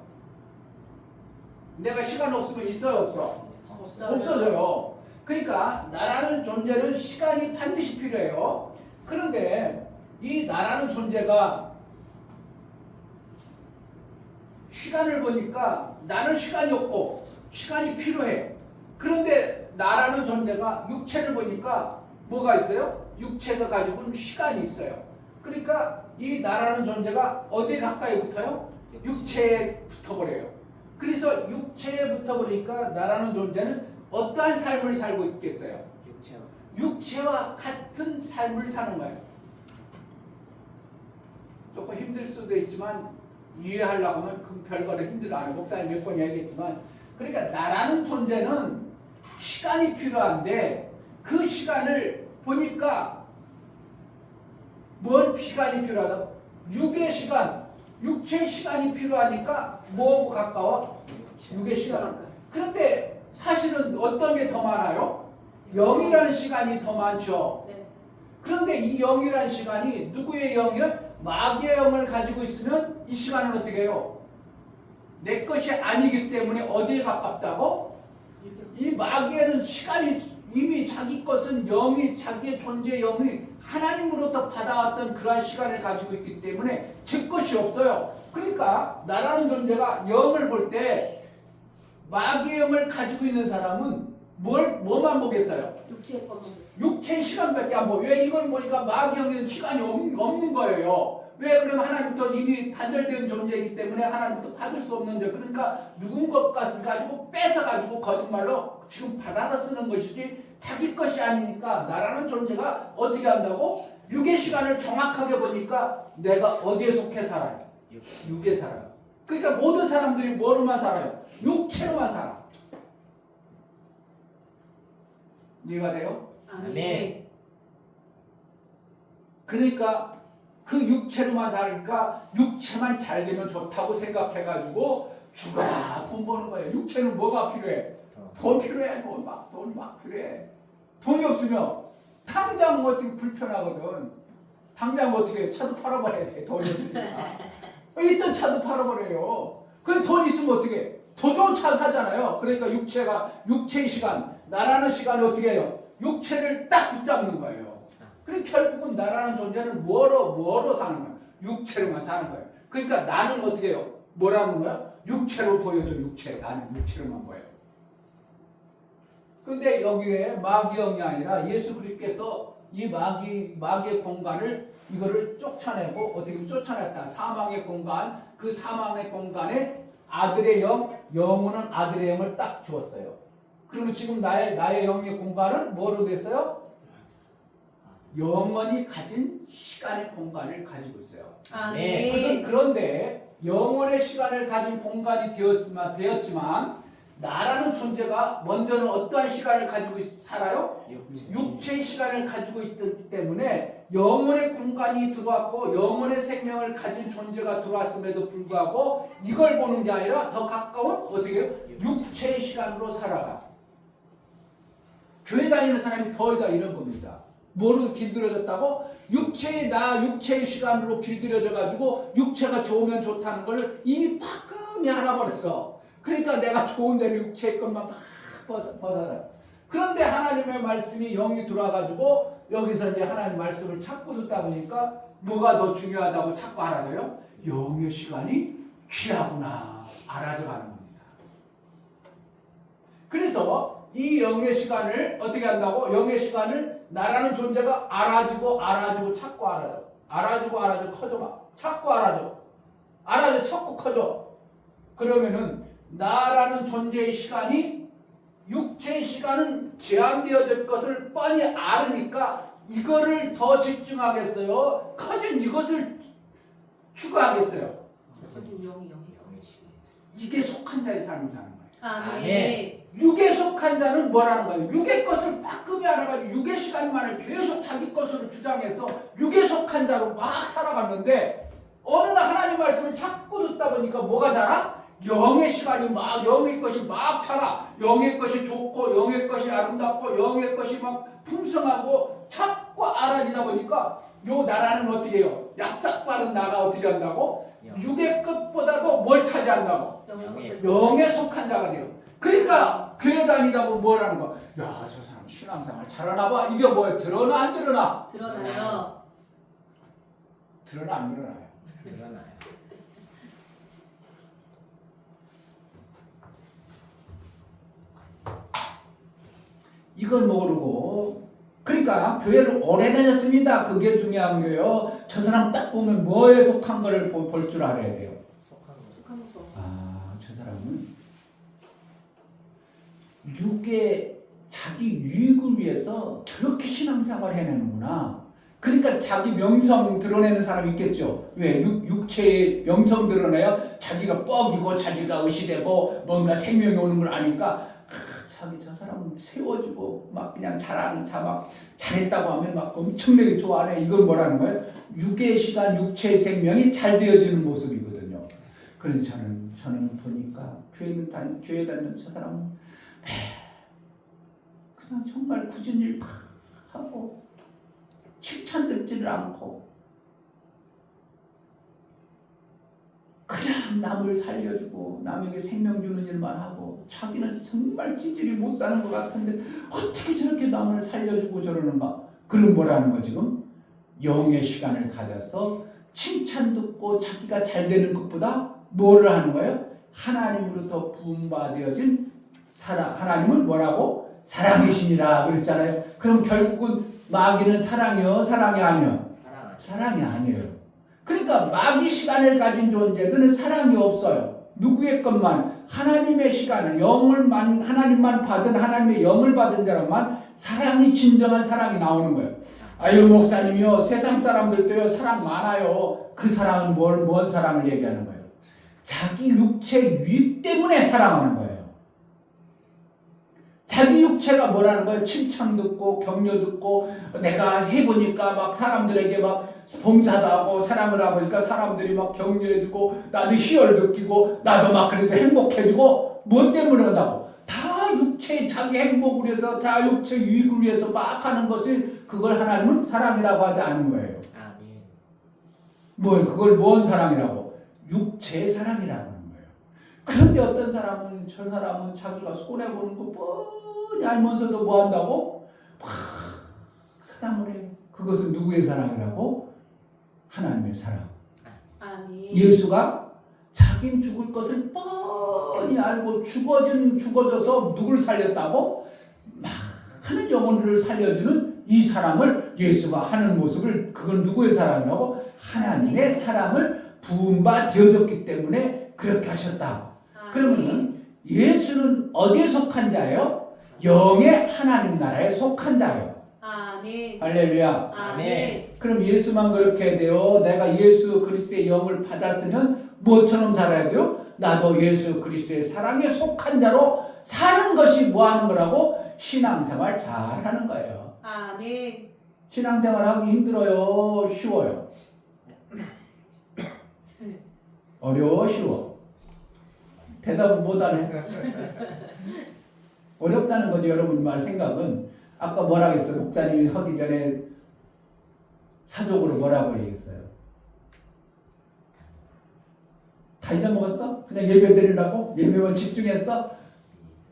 내가 시간 없으면 있어요, 없어? 없어져요. 그러니까 나라는 존재는 시간이 반드시 필요해요. 그런데 이 나라는 존재가 시간을 보니까 나는 시간이 없고 시간이 필요해. 그런데 나라는 존재가 육체를 보니까 뭐가 있어요? 육체가 가지고 있는 시간이 있어요. 그러니까 이 나라는 존재가 어디에 가까이 붙어요? 육체에 붙어버려요. 그래서 육체에 붙어버리니까 나라는 존재는 어떠한 삶을 살고 있겠어요? 육체와 같은 삶을 사는 거예요. 조금 힘들 수도 있지만 이해하려고 하면 그 별거를 힘들어 안 해요. 목사님 몇 번 얘기했지만 그러니까 나라는 존재는 시간이 필요한데 그 시간을 보니까 뭔 시간이 필요하다고? 육의 시간, 육체의 시간이 필요하니까 뭐하고 가까워? 육의 시간. 그런데 사실은 어떤 게 더 많아요? 영이라는 시간이 더 많죠. 그런데 이 영이라는 시간이 누구의 영이요? 마귀의 영을 가지고 있으면 이 시간은 어떻게 해요? 내 것이 아니기 때문에 어디에 가깝다고? 이 마귀에는 시간이 이미 자기 것은 영이 자기의 존재 영이 하나님으로부터 받아왔던 그러한 시간을 가지고 있기 때문에 제 것이 없어요. 그러니까 나라는 존재가 영을 볼 때 마귀의 영을 가지고 있는 사람은 뭐만 보겠어요? 육체의 것만. 육체의 시간밖에 안 보여. 왜 이걸 보니까 마귀 영에는 시간이 없는 거예요. 왜? 그러면 하나님부터 이미 단절된 존재이기 때문에 하나님부터 받을 수 없는 존재. 그러니까 누군 것을 가지고 뺏어가지고 거짓말로 지금 받아서 쓰는 것이지 자기 것이 아니니까 나라는 존재가 어떻게 한다고? 육의 시간을 정확하게 보니까 내가 어디에 속해 살아요? 육에 살아요. 그러니까 모든 사람들이 뭐로만 살아요? 육체로만 살아. 이해가 돼요? 아멘. 그러니까 그 육체로만 살니까 육체만 잘 되면 좋다고 생각해가지고 죽어라 돈 버는 거예요. 육체는 뭐가 필요해? 돈 필요해. 돈 막 필요해. 돈이 없으면 당장 어떻게 불편하거든. 당장 어떻게 차도 팔아버려야 돼. 돈이 없으니까. 있던 차도 팔아버려요. 그 돈 있으면 어떻게? 더 좋은 차 사잖아요. 그러니까 육체의 시간, 나라는 시간을 어떻게 해요? 육체를 딱 붙잡는 거예요. 그러니까 결국은 나라는 존재는 뭐로 사는 거야? 육체로만 사는 거예요. 그러니까 나는 어떻게 해요? 뭐라는 거야? 육체로 보여줘. 나는 육체로만 보여요. 근데 여기에 마귀영이 아니라 예수 그리스도께서 이 마귀의 공간을 이거를 쫓아내고 어떻게 보면 쫓아냈다. 사망의 공간, 그 사망의 공간에 아들의 영원한 아들의 영을 딱 주었어요. 그러면 지금 나의 영의 공간은 뭐로 됐어요? 영원히 가진 시간의 공간을 가지고 있어요. 아멘. 그런데 영원의 시간을 가진 공간이 되었지만 나라는 존재가 먼저는 어떠한 시간을 가지고 살아요? 육체의 시간을 가지고 있기 때문에 영혼의 공간이 들어왔고 영혼의 생명을 가진 존재가 들어왔음에도 불구하고 이걸 보는 게 아니라 더 가까운 어떻게 해요? 육체의 시간으로 살아가. 교회 다니는 사람이 더이다 이런 겁니다. 뭐로 길들여졌다고? 육체의 시간으로 길들여져 가지고 육체가 좋으면 좋다는 걸 이미 파끔히 알아버렸어. 그러니까 내가 좋은 대로 육체의 것만 막 벗어나. 그런데 하나님의 말씀이 영이 들어와가지고 여기서 이제 하나님 말씀을 찾고 듣다 보니까 뭐가 더 중요하다고 자꾸 알아져요? 영의 시간이 귀하구나 알아져가는 겁니다. 그래서 이 영의 시간을 어떻게 한다고? 영의 시간을 나라는 존재가 알아지고 찾고 알아지고 커져가 찾고 알아져 찾고 커져. 그러면은 나라는 존재의 시간이 육체의 시간은 제한되어질 것을 뻔히 알으니까 이거를 더 집중하겠어요? 커진 이것을 추구하겠어요? 커진 영이 이게 속한 자의 삶을 사는 거예요. 아멘. 육에 속한 자는 뭐라는 거예요? 육의 것을 빠끔히 알아가지고 육의 시간만을 계속 자기 것으로 주장해서 육에 속한 자로 막 살아갔는데 어느 날 하나님 말씀을 자꾸 듣다 보니까 뭐가 자라? 영의 시간이 막 영의 것이 막 자라. 영의 것이 좋고 영의 것이 아름답고 영의 것이 막 풍성하고 자꾸 알아지다 보니까 요 나라는 어떻게 해요? 얍삭빠른 나가 어떻게 한다고? 육의 것보다도 뭘 차지한다고? 영에 속한 자가 돼요. 그러니까 교회 다니다 보면 뭐라는 거야? 야, 저 사람 신앙생활 잘하나 봐. 이게 뭐예요? 드러나 안 드러나? 드러나요. 드러나 안 드러나요? 드러나요. 이걸 모르고 그러니까 교회를 오래 다녔습니다. 그게 중요한 거예요. 저 사람 딱 보면 뭐에 속한 거를 볼 줄 알아야 돼요. 속하면서 저 사람은 육의 자기 유익을 위해서 저렇게 신앙생활을 해내는구나. 그러니까 자기 명성 드러내는 사람이 있겠죠. 왜? 육체의 명성 드러내요? 자기가 뻑이고 자기가 의시되고 뭔가 생명이 오는 걸 아니까 자기 저 사람은 세워주고 막 그냥 잘하는 막 잘했다고 하면 막 엄청나게 좋아하네. 이건 뭐라는 거예요? 육의 시간, 육체의 생명이 잘 되어지는 모습이거든요. 그래서 저는 보니까 교회 다니는 저 사람은 그냥 정말 굳은 일 다 하고 칭찬 듣지를 않고 그냥 남을 살려주고 남에게 생명 주는 일만 하고 자기는 정말 찌질이 못 사는 것 같은데 어떻게 저렇게 남을 살려주고 저러는가? 그럼 뭐라는 거 지금? 영의 시간을 가져서 칭찬 듣고 자기가 잘 되는 것보다 뭐를 하는 거예요? 하나님으로부터 부음받아진 사랑. 하나님은 뭐라고? 사랑이시니라 그랬잖아요. 그럼 결국은 마귀는 사랑이요? 사랑이 아니요? 사랑이 아니에요. 그러니까 마귀 시간을 가진 존재들은 사랑이 없어요. 누구의 것만? 하나님의 시간을 하나님만 받은 하나님의 영을 받은 사람만 사랑이 진정한 사랑이 나오는 거예요. 아유 목사님이요 세상 사람들도요 사랑 많아요. 그 사랑은 뭔 사랑을 얘기하는 거예요? 자기 육체 유익 때문에 사랑하는 거예요. 자기 육체가 뭐라는 거예요? 칭찬 듣고 격려 듣고 내가 해보니까 막 사람들에게 막 봉사도 하고 사랑을 하보니까 사람들이 막 격려해주고 나도 희열 느끼고 나도 막 그래도 행복해지고 뭐 때문에 한다고? 다 육체의 자기 행복을 위해서 다 육체 유익을 위해서 막 하는 것을 그걸 하나님은 사랑이라고 하지 않은 거예요. 뭐예요? 그걸 뭔 사랑이라고? 육체의 사랑이라고 하는 거예요. 그런데 어떤 사람은 저 사람은 자기가 손해보는 거 뻔히 알면서도 뭐 한다고? 막 사랑을 해. 그것은 누구의 사랑이라고? 하나님의 사랑. 아멘. 예수가 자긴 죽을 것을 뻔히 알고 죽어져서 누굴 살렸다고? 많은 영혼들을 살려주는 이 사랑을 예수가 하는 모습을 그건 누구의 사랑이라고? 하나님의 사랑을 부음바 되어졌기 때문에 그렇게 하셨다. 그러면 예수는 어디에 속한 자예요? 영의 하나님 나라에 속한 자예요. 아멘. 할렐루야. 아멘. 그럼 예수만 그렇게 해야 돼요? 내가 예수 그리스도의 영을 받았으면 뭐처럼 살아야 돼요? 나도 예수 그리스도의 사랑에 속한 자로 사는 것이 뭐 하는 거라고? 신앙생활 잘하는 거예요. 아멘. 신앙생활 하기 힘들어요? 쉬워요? 어려워? 쉬워? 대답을 못하네. 어렵다는 거죠. 여러분 말 생각은. 아까 뭐라 했어요? 목사님이 하기 전에 사적으로 뭐라고 얘기했어요? 다 잊어먹었어? 그냥 예배 드리려고? 예배만 집중했어?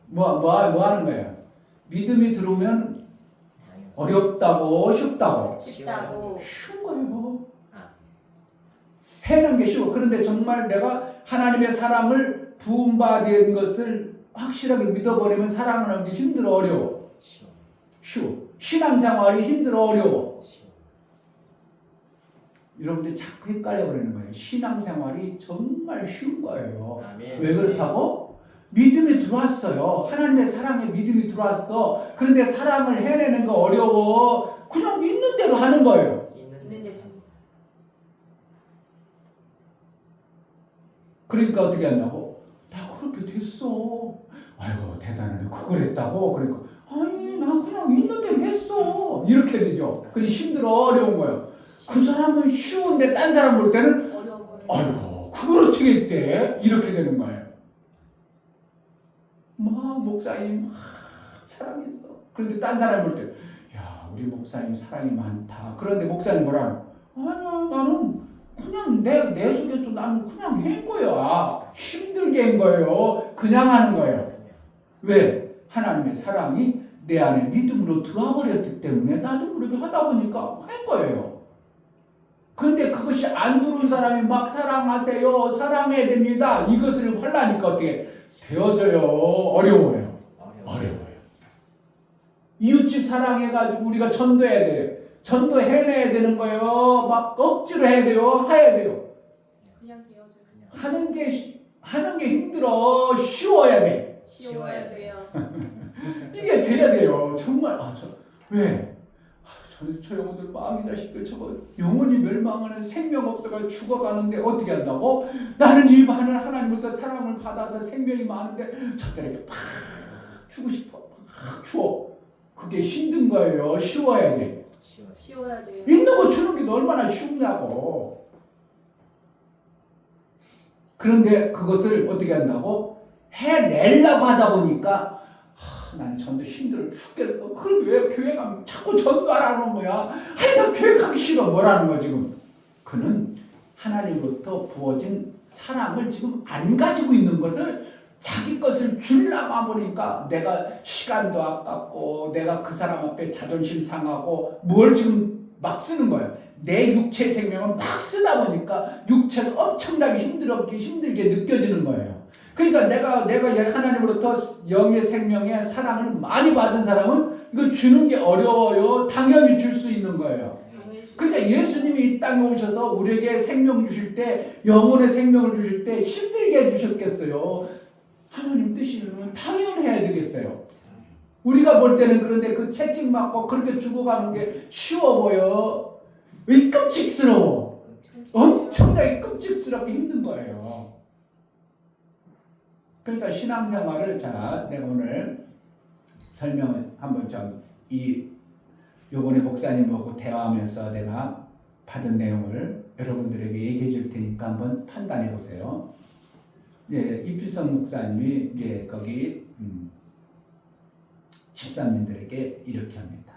뭐 하는 거예요? 믿음이 들어오면 어렵다고 쉽다고? 쉽다고. 쉬운 거예요. 해는 게 쉬워. 그런데 정말 내가 하나님의 사랑을 부음받은 것을 확실하게 믿어버리면 사랑을 하는 게 힘들어 어려워? 쉬워. 신앙생활이 힘들어 어려워? 여러분들이 자꾸 헷갈려 버리는 거예요. 신앙생활이 정말 쉬운 거예요. 아멘. 왜 그렇다고? 믿음이 들어왔어요. 하나님의 사랑에 믿음이 들어왔어. 그런데 사랑을 해내는 거 어려워. 그냥 있는 대로 하는 거예요. 있는 대로. 그러니까 어떻게 한다고? 나 그렇게 됐어. 아이고 대단하네. 그걸 했다고? 그러니까 아니 나 그냥 있는 대로 했어. 이렇게 되죠. 그게 힘들어 어려운 거예요. 그 사람은 쉬운데 딴 사람 볼 때는 어려워. 아이고 그걸 어떻게 했대? 이렇게 되는 거예요. 막 목사님 막 사랑했어. 그런데 딴 사람 볼 때 야 우리 목사님 사랑이 많다. 그런데 목사님 뭐라? 아니야 나는 그냥 내 속에서 나는 그냥 한 거야. 힘들게 한 거예요. 그냥 하는 거예요. 왜? 하나님의 사랑이 내 안에 믿음으로 들어와 버렸기 때문에 나도 모르게 하다 보니까 한 거예요. 근데 그것이 안 들어온 사람이 막 사랑하세요. 사랑해야 됩니다. 이것을 하려니까 어떻게 되어져요? 어려워요. 어려워요. 이웃집 사랑해가지고 우리가 전도해야 돼요. 전도해내야 되는 거예요. 막 억지로 해야 돼요. 해야 돼요. 그냥 되어져. 하는 게 힘들어. 쉬워야 돼. 쉬워야 돼요. 이게 돼야 돼요. 정말 왜? 저 영혼들 마귀 자식들 저거 영혼이 멸망하는 생명 없어가 죽어가는데 어떻게 한다고? 나는 이 많은 하나님부터 사랑을 받아서 생명이 많은데 저들에게 팍 주고 싶어. 팍 줘. 그게 힘든 거예요. 쉬워야 돼. 쉬워야 돼요. 있는 거 주는 게 얼마나 쉽냐고. 그런데 그것을 어떻게 한다고? 해내려고 하다 보니까 나는 전도 힘들어 죽겠어. 그런데 왜 교회 가면 자꾸 전도하라는 거야? 나 교회 가기 싫어. 뭐라는 거야 지금? 그는 하나님으로부터 부어진 사랑을 지금 안 가지고 있는 것을 자기 것을 주려고 하니까 내가 시간도 아깝고 내가 그 사람 앞에 자존심 상하고 뭘 지금 막 쓰는 거예요. 내 육체 생명을 막 쓰다 보니까 육체가 엄청나게 힘들게 느껴지는 거예요. 그러니까 내가 하나님으로부터 영의 생명의 사랑을 많이 받은 사람은 이거 주는 게 어려워요. 당연히 줄 수 있는 거예요. 그러니까 예수님이 이 땅에 오셔서 우리에게 생명 주실 때 영혼의 생명을 주실 때 힘들게 해주셨겠어요. 하나님 뜻이면 당연해야 되겠어요. 우리가 볼 때는 그런데 그 채찍 맞고 그렇게 죽어가는 게 쉬워 보여. 왜 끔찍스러워. 엄청나게 끔찍스럽게 힘든 거예요. 그러니까 신앙생활을 내가 오늘 설명을 한번 요번에 목사님 보고 대화하면서 내가 받은 내용을 여러분들에게 얘기해 줄 테니까 한번 판단해 보세요. 이필성 목사님이 거기 집사님들에게 이렇게 합니다.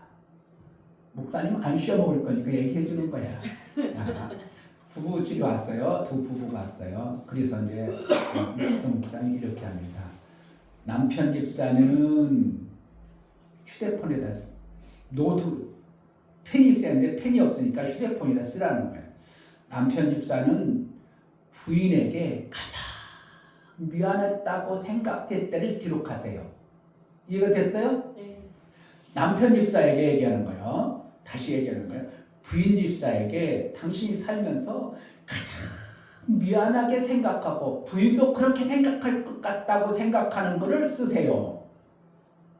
목사님 안 쉬어 먹을 거니까 얘기해 주는 거야. 부부 치료 왔어요. 두 부부가 왔어요. 그래서 이제 이필성 목사님이 이렇게 합니다. 남편 집사는 휴대폰에다 노트 펜이 있었는데 펜이 없으니까 휴대폰에다 쓰라는 거예요. 남편 집사는 부인에게 가장 미안했다고 생각될 때를 기록하세요. 이해가 됐어요? 네. 남편 집사에게 얘기하는 거예요. 다시 얘기하는 거예요. 부인 집사에게 당신이 살면서 가장 미안하게 생각하고 부인도 그렇게 생각할 것 같다고 생각하는 거를 쓰세요.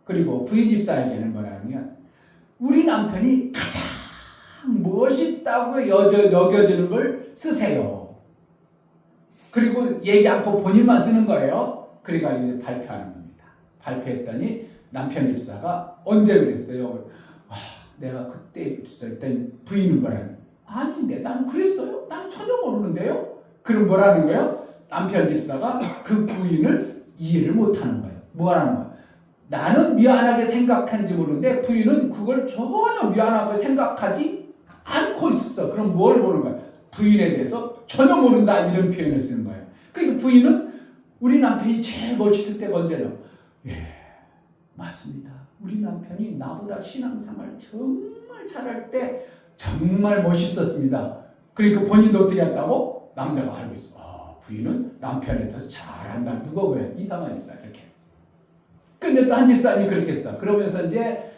그리고 부인 집사에게는 뭐냐면 우리 남편이 가장 멋있다고 여겨지는 걸 쓰세요. 그리고 얘기 않고 본인만 쓰는 거예요. 그래가지고 발표하는 겁니다. 발표했더니 남편 집사가 언제 그랬어요? 와, 내가 그때 그랬더니 부인은 뭐라는 아닌데 난 그랬어요? 난 전혀 모르는데요? 그럼 뭐라는 거예요? 남편 집사가 그 부인을 이해를 못하는 거예요. 뭐라는 거예요? 나는 미안하게 생각한지 모르는데 부인은 그걸 전혀 미안하게 생각하지 않고 있어. 그럼 뭘 보는 거예요? 부인에 대해서 전혀 모른다 이런 표현을 쓰는 거예요. 그러니까 부인은 우리 남편이 제일 멋있을 때가 언제냐? 예, 맞습니다. 우리 남편이 나보다 신앙생활 정말 잘할 때 정말 멋있었습니다. 그러니까 본인도 어떻게 한다고? 남자가 알고 있어. 부인은 남편에 대해서 잘한다. 누가 그래? 이상한 집사 이렇게. 근데 또 한 집사님이 그렇게 했어. 그러면서 이제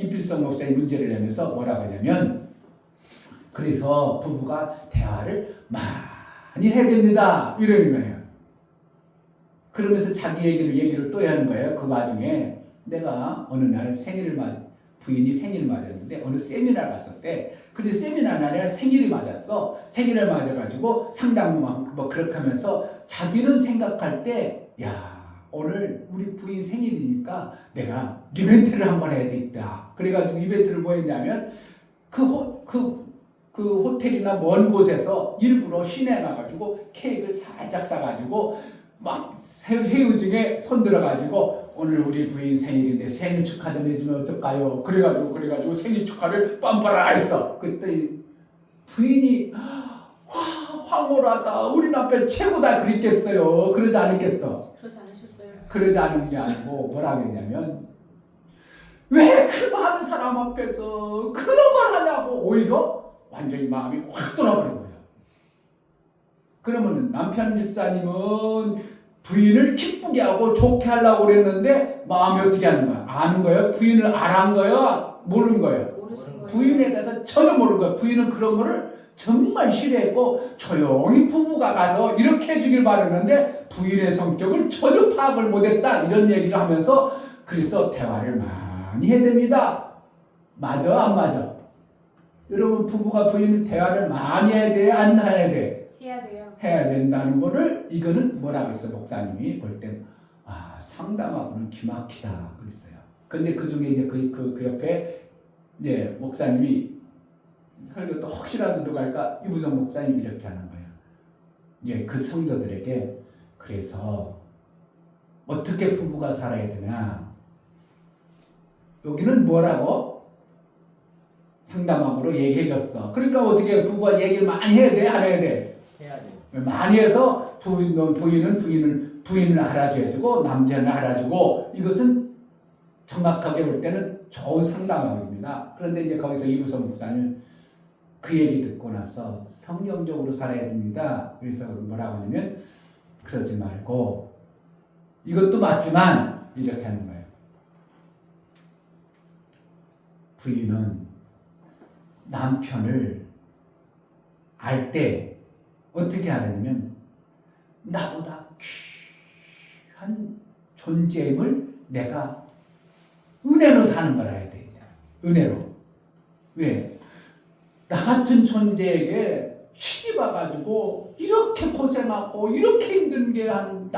이필성 목사님 문제를 내면서 뭐라고 하냐면 그래서 부부가 대화를 많이 해야 됩니다. 이러는 거예요. 그러면서 자기 얘기를 또 하는 거예요. 그 와중에 내가 어느 날 부인이 생일을 맞았는데 어느 세미나를 갔었대. 근데 세미나 날에 생일이 맞았어. 생일을 맞아가지고 상담 뭐 그렇게 하면서 자기는 생각할 때 야 오늘 우리 부인 생일이니까 내가 이벤트를 한번 해야 되겠다. 그래가지고 이벤트를 뭐 했냐면 그 호텔이나 먼 곳에서 일부러 시내 가가지고 케이크를 살짝 싸가지고 막 해우증에 손 들어가지고 오늘 우리 부인 생일인데 생일 축하 좀 해주면 어떨까요? 그래가지고 생일 축하를 빰빠라 했어. 그때 부인이 황홀하다. 우리 남편 최고다 그랬겠어요. 그러지 않았겠어? 그러지 않으셨어요? 그러지 않은 게 아니고 뭐라고 했냐면 왜 그 많은 사람 앞에서 그런 걸 하냐고 오히려 완전히 마음이 확 돌아버린 거예요. 그러면 남편 집사님은 부인을 기쁘게 하고 좋게 하려고 그랬는데 마음이 어떻게 하는 거야? 아는 거예요? 부인을 알아한 거예요? 모르는 거예요? 모르신 거예요? 부인에 대해서 전혀 모르는 거예요. 부인은 그런 거를 정말 싫어했고 조용히 부부가 가서 이렇게 해주길 바랐는데 부인의 성격을 전혀 파악을 못했다 이런 얘기를 하면서 그래서 대화를 많이 해야 됩니다. 맞아? 안 맞아? 여러분 부부가 부인 대화를 많이 해야 돼? 안 해야 돼? 해야 돼요. 해야 된다는 거를 이거는 뭐라고 했어 목사님이 볼 땐 상담하고는 기막히다 그랬어요. 근데 그 중에 이제 그 옆에 이제 목사님이 설교도 혹시라도 누가 할까 이부정 목사님이 이렇게 하는 거예요. 이제 그 성도들에게 그래서 어떻게 부부가 살아야 되냐 여기는 뭐라고 상담함으로 얘기해줬어. 그러니까 어떻게 부부가 얘기를 많이 해야 돼? 안 해야 돼? 해야 돼. 많이 해서 부인을 알아줘야 되고 남자는 알아주고 이것은 정확하게 볼 때는 좋은 상담학입니다. 그런데 이제 거기서 이부성 목사님 그 얘기 듣고 나서 성경적으로 살아야 됩니다. 그래서 뭐라고 하냐면 그러지 말고 이것도 맞지만 이렇게 하는 거예요. 부인은 남편을 알 때 어떻게 하냐면 나보다 귀한 존재임을 내가 은혜로 사는 걸 알아야 돼. 은혜로. 왜? 나 같은 존재에게 시집와가지고 이렇게 고생하고 이렇게 힘든 게 한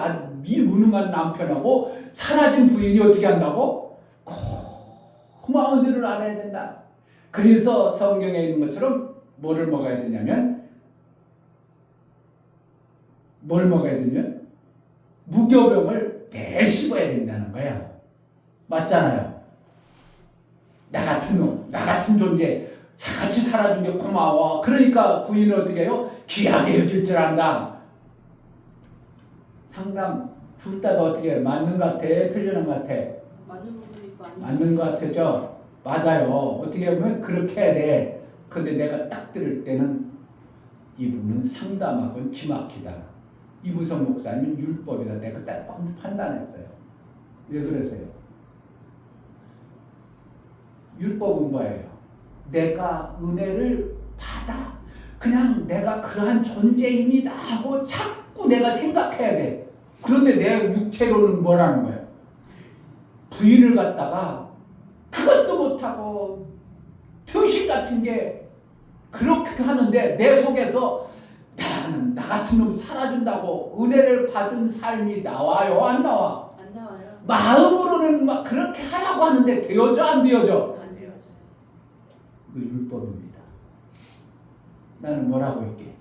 미무능한 남편하고 사라진 부인이 어떻게 한다고? 고마운 줄을 알아야 된다. 그래서 성경에 있는 것처럼 뭐를 먹어야 되냐면 뭘 먹어야 되냐면 무교병을 매일 씹어야 된다는 거야. 맞잖아요. 나 같은 놈, 나 같은 존재 같이 살아준 게 고마워. 그러니까 부인을 어떻게 해요? 귀하게 여길 줄 안다. 상담 둘 다 어떻게 해요? 맞는 것 같아? 틀리는 것 같아? 맞는 부분도 있고 아닌 맞는 것 같죠? 맞아요. 어떻게 보면 그렇게 해야 돼. 근데 내가 딱 들을 때는 이분은 상담하고는 기막히다. 이부성 목사님은 율법이다. 내가 딱 판단했어요. 왜 그러세요? 율법은 뭐예요? 내가 은혜를 받아. 그냥 내가 그러한 존재입니다 하고 자꾸 내가 생각해야 돼. 그런데 내 육체로는 뭐라는 거예요? 부인을 갖다가 그것도 못하고 등신 같은 게 그렇게 하는데 내 속에서 나는 나는 나 같은 놈 살아준다고 은혜를 받은 삶이 나와요? 안 나와? 안 나와요. 마음으로는 막 그렇게 하라고 하는데 되어져 안 되어져? 안 되어져요. 그 율법입니다. 나는 뭐라고 할게?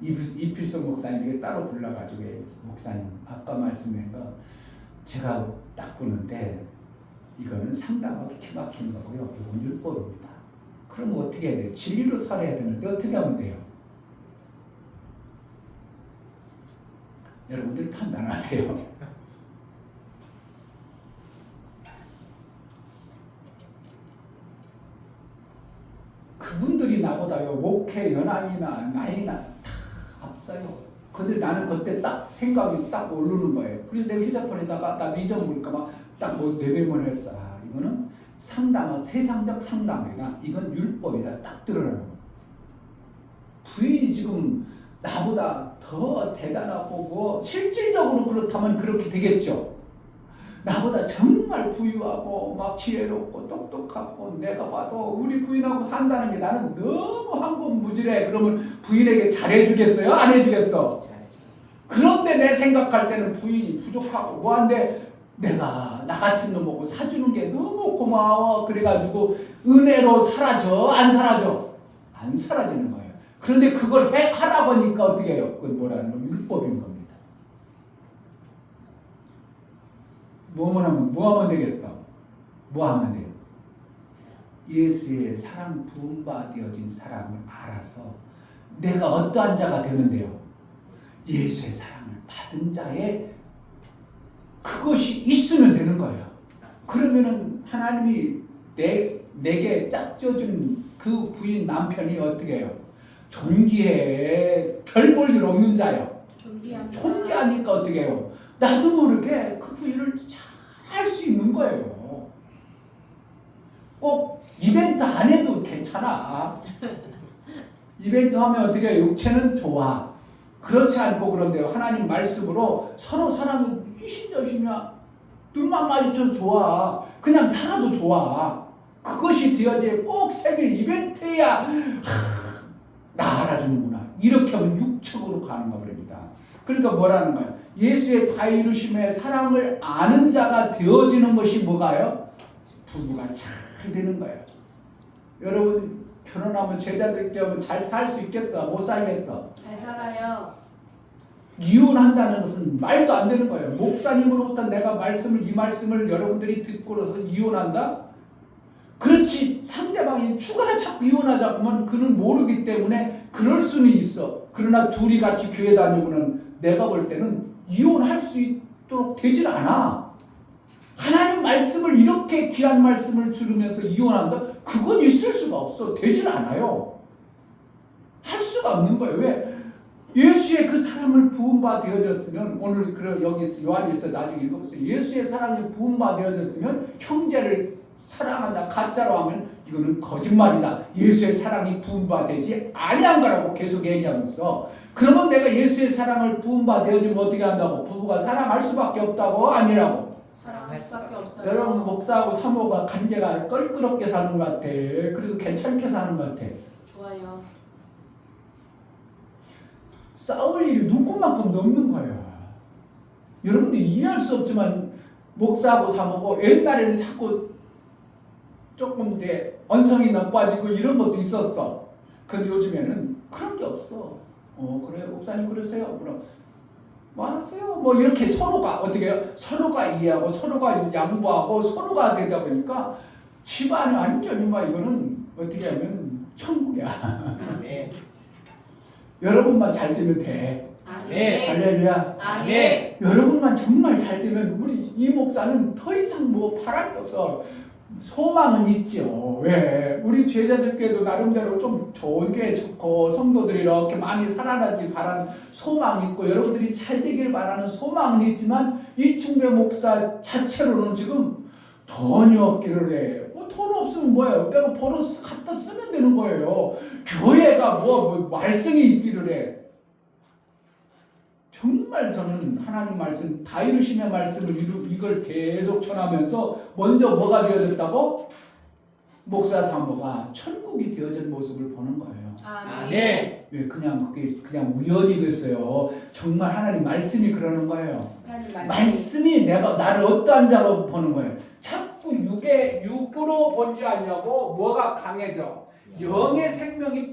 이필성 목사님에게 따로 불러가지고 목사님 아까 말씀한 거 제가 딱 보는데 이거는 상당하게 기막힌 거고요. 이건 율법입니다. 그럼 어떻게 해야 돼요? 진리로 살아야 되는데 어떻게 하면 돼요? 여러분들이 판단하세요. 그분들이 나보다요 목회 연하이나 나이나 다 앞서요. 근데 나는 그때 딱 생각이 딱 오르는 거예요. 그래서 내 휴대폰에다가 나 잊어버릴까 막딱뭐 내배문을 했어. 아, 이거는 상담은 세상적 상담이다. 이건 율법이다. 딱 드러나는 거예요. 부인이 지금 나보다 더 대단하고 뭐 실질적으로 그렇다면 그렇게 되겠죠. 나보다 정말 부유하고 막 지혜롭고 똑똑하고 내가 봐도 우리 부인하고 산다는 게 나는 너무 황금무질해. 그러면 부인에게 잘해주겠어요? 안 해주겠어? 그런데 내 생각할 때는 부인이 부족하고 뭐한데 내가 나 같은 놈하고 사주는 게 너무 고마워. 그래가지고 은혜로 사라져? 안 사라져? 안 사라지는 거예요. 그런데 그걸 하라고 하니까 어떻게 해요? 그건 뭐라는 건 율법인 겁니다. 뭐 하면 되겠어? 뭐 하면 돼요? 예수의 사랑 부음받아진 사랑을 알아서 내가 어떠한 자가 되면 돼요? 예수의 사랑을 받은 자의 그것이 있으면 되는 거예요. 그러면은 하나님이 내게 짝져준 그 부인 남편이 어떻게 해요? 존귀해. 별 볼 일 없는 자요. 존귀하니까 어떻게 해요? 나도 모르게 그 부인을 잘 할 수 있는 거예요. 꼭 이벤트 안 해도 괜찮아. 이벤트 하면 어떻게 해요? 육체는 좋아. 그렇지 않고 그런데요. 하나님 말씀으로 서로 사람은 이신저신이야. 눈만 마주쳐도 좋아. 그냥 살아도 좋아. 그것이 되어져야 꼭 생일 이벤트야. 나 알아주는구나. 이렇게 하면 육적으로 가는 거랍니다. 그러니까 뭐라는 거예요? 예수의 다 이루심의 사랑을 아는 자가 되어지는 것이 뭐가요? 부부가 잘 되는 거예요. 여러분 결혼하면 제자들께 하면 잘 살 수 있겠어? 못 살겠어? 잘 살아요. 이혼한다는 것은 말도 안 되는 거예요. 목사님으로부터 내가 이 말씀을 여러분들이 듣고로서 이혼한다? 그렇지. 상대방이 죽어라 자꾸 이혼하자고 하면 그는 모르기 때문에 그럴 수는 있어. 그러나 둘이 같이 교회 다니고는 내가 볼 때는 이혼할 수 있도록 되질 않아. 하나님 말씀을 이렇게 귀한 말씀을 들으면서 이혼한다? 그건 있을 수가 없어. 되질 않아요. 할 수가 없는 거예요. 왜? 예수의 그 사랑을 부음받아졌으면 오늘 여기 요한일서 나중에 읽어보세요. 예수의 사랑이 부음받아졌으면 형제를 사랑한다 가짜로 하면 이거는 거짓말이다. 예수의 사랑이 부음받아지 아니한 거라고 계속 얘기하면서 그러면 내가 예수의 사랑을 부음받아지면 어떻게 한다고? 부부가 사랑할 수밖에 없다고? 아니라고? 사랑할 수밖에 없어요. 여러분 목사하고 사모가 관계가 껄끄럽게 사는 것 같아. 그래도 괜찮게 사는 것 같아. 좋아요. 싸울 일이 눈꽃만큼도 없는 거야. 여러분들 이해할 수 없지만 목사하고 사모고 옛날에는 자꾸 조금 이제 언성이 나빠지고 이런 것도 있었어. 근데 요즘에는 그런 게 없어. 그래요 목사님 그러세요. 그럼 뭐 알았어요. 뭐 이렇게 서로가 어떻게 해요? 서로가 이해하고 서로가 양보하고 서로가 되다 보니까 집안이 완전히 막 이거는 어떻게 하면 천국이야. 아멘. 여러분만 잘 되면 돼. 아멘. 할렐루야. 아멘. 여러분만 정말 잘 되면 우리 이 목사는 더 이상 뭐 바랄 게 없어. 소망은 있죠. 왜? 우리 제자들께도 나름대로 좀 좋은 교회 좋고 성도들이 이렇게 많이 살아나길 바라는 소망이 있고 여러분들이 잘 되길 바라는 소망은 있지만 이충배 목사 자체로는 지금 돈이 없기를 해. 돈 없으면 뭐예요? 내가 벌어서 갖다 쓰면 되는 거예요. 교회가 뭐 말썽이 있기를 해. 정말 저는 하나님 말씀 다 이루심의 말씀을 이걸 계속 전하면서 먼저 뭐가 되어졌다고? 목사 사모가 천국이 되어진 모습을 보는 거예요. 아멘. 왜 그냥 그게 그냥 우연이 됐어요. 정말 하나님 말씀이 그러는 거예요. 하나님 말씀. 말씀이 내가 나를 어떠한 자로 보는 거예요. 자꾸 육으로 본지 않냐고 뭐가 강해져. 영의 생명이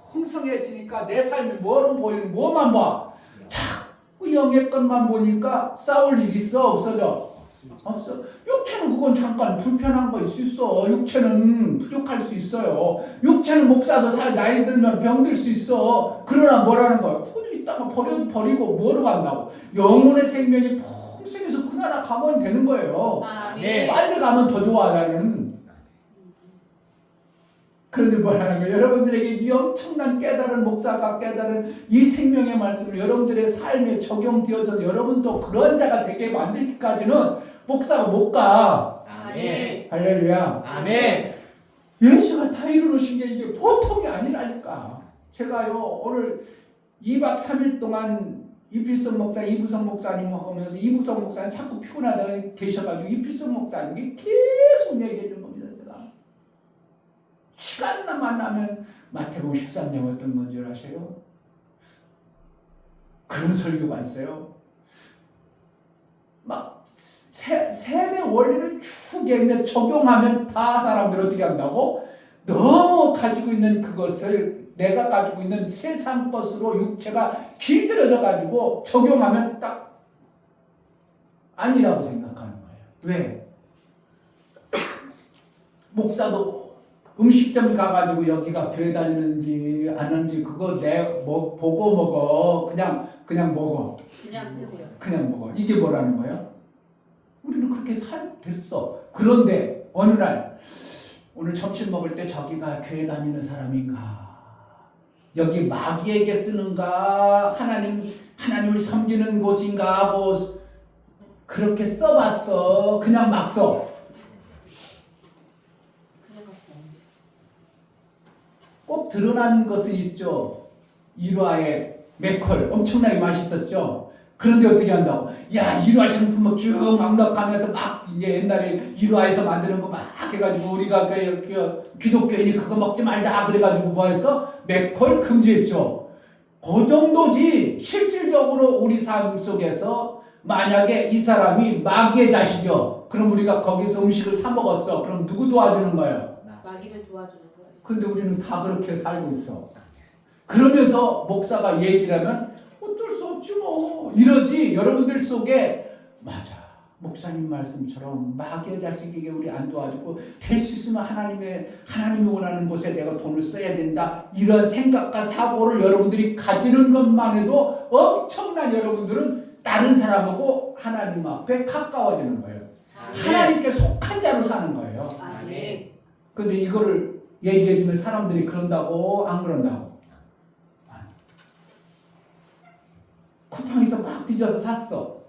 풍성해지니까 내 삶이 뭐만 봐. 자꾸 영의 것만 보니까 싸울 일 있어 없어져? 없어. 육체는 그건 잠깐 불편한 거 있을 수 있어. 육체는 부족할 수 있어요. 육체는 목사도 나이 들면 병들 수 있어. 그러나 뭐라는 거야? 풀이 있다가 버리고 뭐로 간다고? 영혼의 생명이 풍성해서 그나라 가면 되는 거예요. 아멘. 빨리 가면 더 좋아 나는. 그런데 뭐라는 거예요? 여러분들에게 이 엄청난 깨달은 목사가 깨달은 이 생명의 말씀을 여러분들의 삶에 적용되어져서 여러분도 그런 자가 되게 만들기까지는 목사가 못 가. 아멘. 할렐루야. 아멘. 예수가 다 이루신 게 이게 보통이 아니라니까. 제가요 오늘 2박 3일 동안 이필성 목사, 이부성 목사님 하면서 이부성 목사님 자꾸 피곤하다 계셔가지고 이필성 목사님이 계속 얘기해 준 겁니다. 제가 시간만 나면 마태복음 13장 어떤 건지 아세요? 그런 설교가 있어요. 막 셈의 원리를 쭉 얘기해 적용하면 다 사람들 어떻게 한다고? 너무 가지고 있는 그것을 내가 가지고 있는 세상 것으로 육체가 길들여져 가지고 적용하면 딱 아니라고 생각하는 거예요. 왜? 목사도 음식점 가가지고 여기가 교회 다니는지 아는지 그거 보고 먹어. 그냥 먹어. 그냥 드세요. 그냥 먹어. 이게 뭐라는 거예요? 우리는 그렇게 됐어. 그런데 어느 날 오늘 점심 먹을 때 저기가 교회 다니는 사람인가? 여기 마귀에게 쓰는가? 하나님을 섬기는 곳인가? 하고 그렇게 써봤어. 그냥 막 써. 꼭 드러난 것은 있죠. 일화의 맥컬 엄청나게 맛있었죠. 그런데 어떻게 한다고? 야, 일화 상품을 쭉 막락하면서 막 이게 옛날에 일화에서 만드는 거 막 해가지고 우리가 그 기독교인이 그거 먹지 말자 그래가지고 뭐 했어? 맥컬 금지했죠. 그 정도지. 실질적으로 우리 삶 속에서 만약에 이 사람이 마귀의 자식이요. 그럼 우리가 거기서 음식을 사 먹었어. 그럼 누구 도와주는 거예요? 마귀를 도와주는 거예요. 근데 우리는 다 그렇게 살고 있어. 그러면서 목사가 얘기를 하면 어쩔 수 없지 뭐 이러지. 여러분들 속에 맞아. 목사님 말씀처럼 마귀의 자식에게 우리 안 도와주고 될 수 있으면 하나님이 원하는 곳에 내가 돈을 써야 된다. 이런 생각과 사고를 여러분들이 가지는 것만 해도 엄청난 여러분들은 다른 사람하고 하나님 앞에 가까워지는 거예요. 하나님께 속한 자로 사는 거예요. 아멘. 근데 이거를 얘기해주면 사람들이 그런다고 안 그런다고? 쿠팡에서 막 뒤져서 샀어.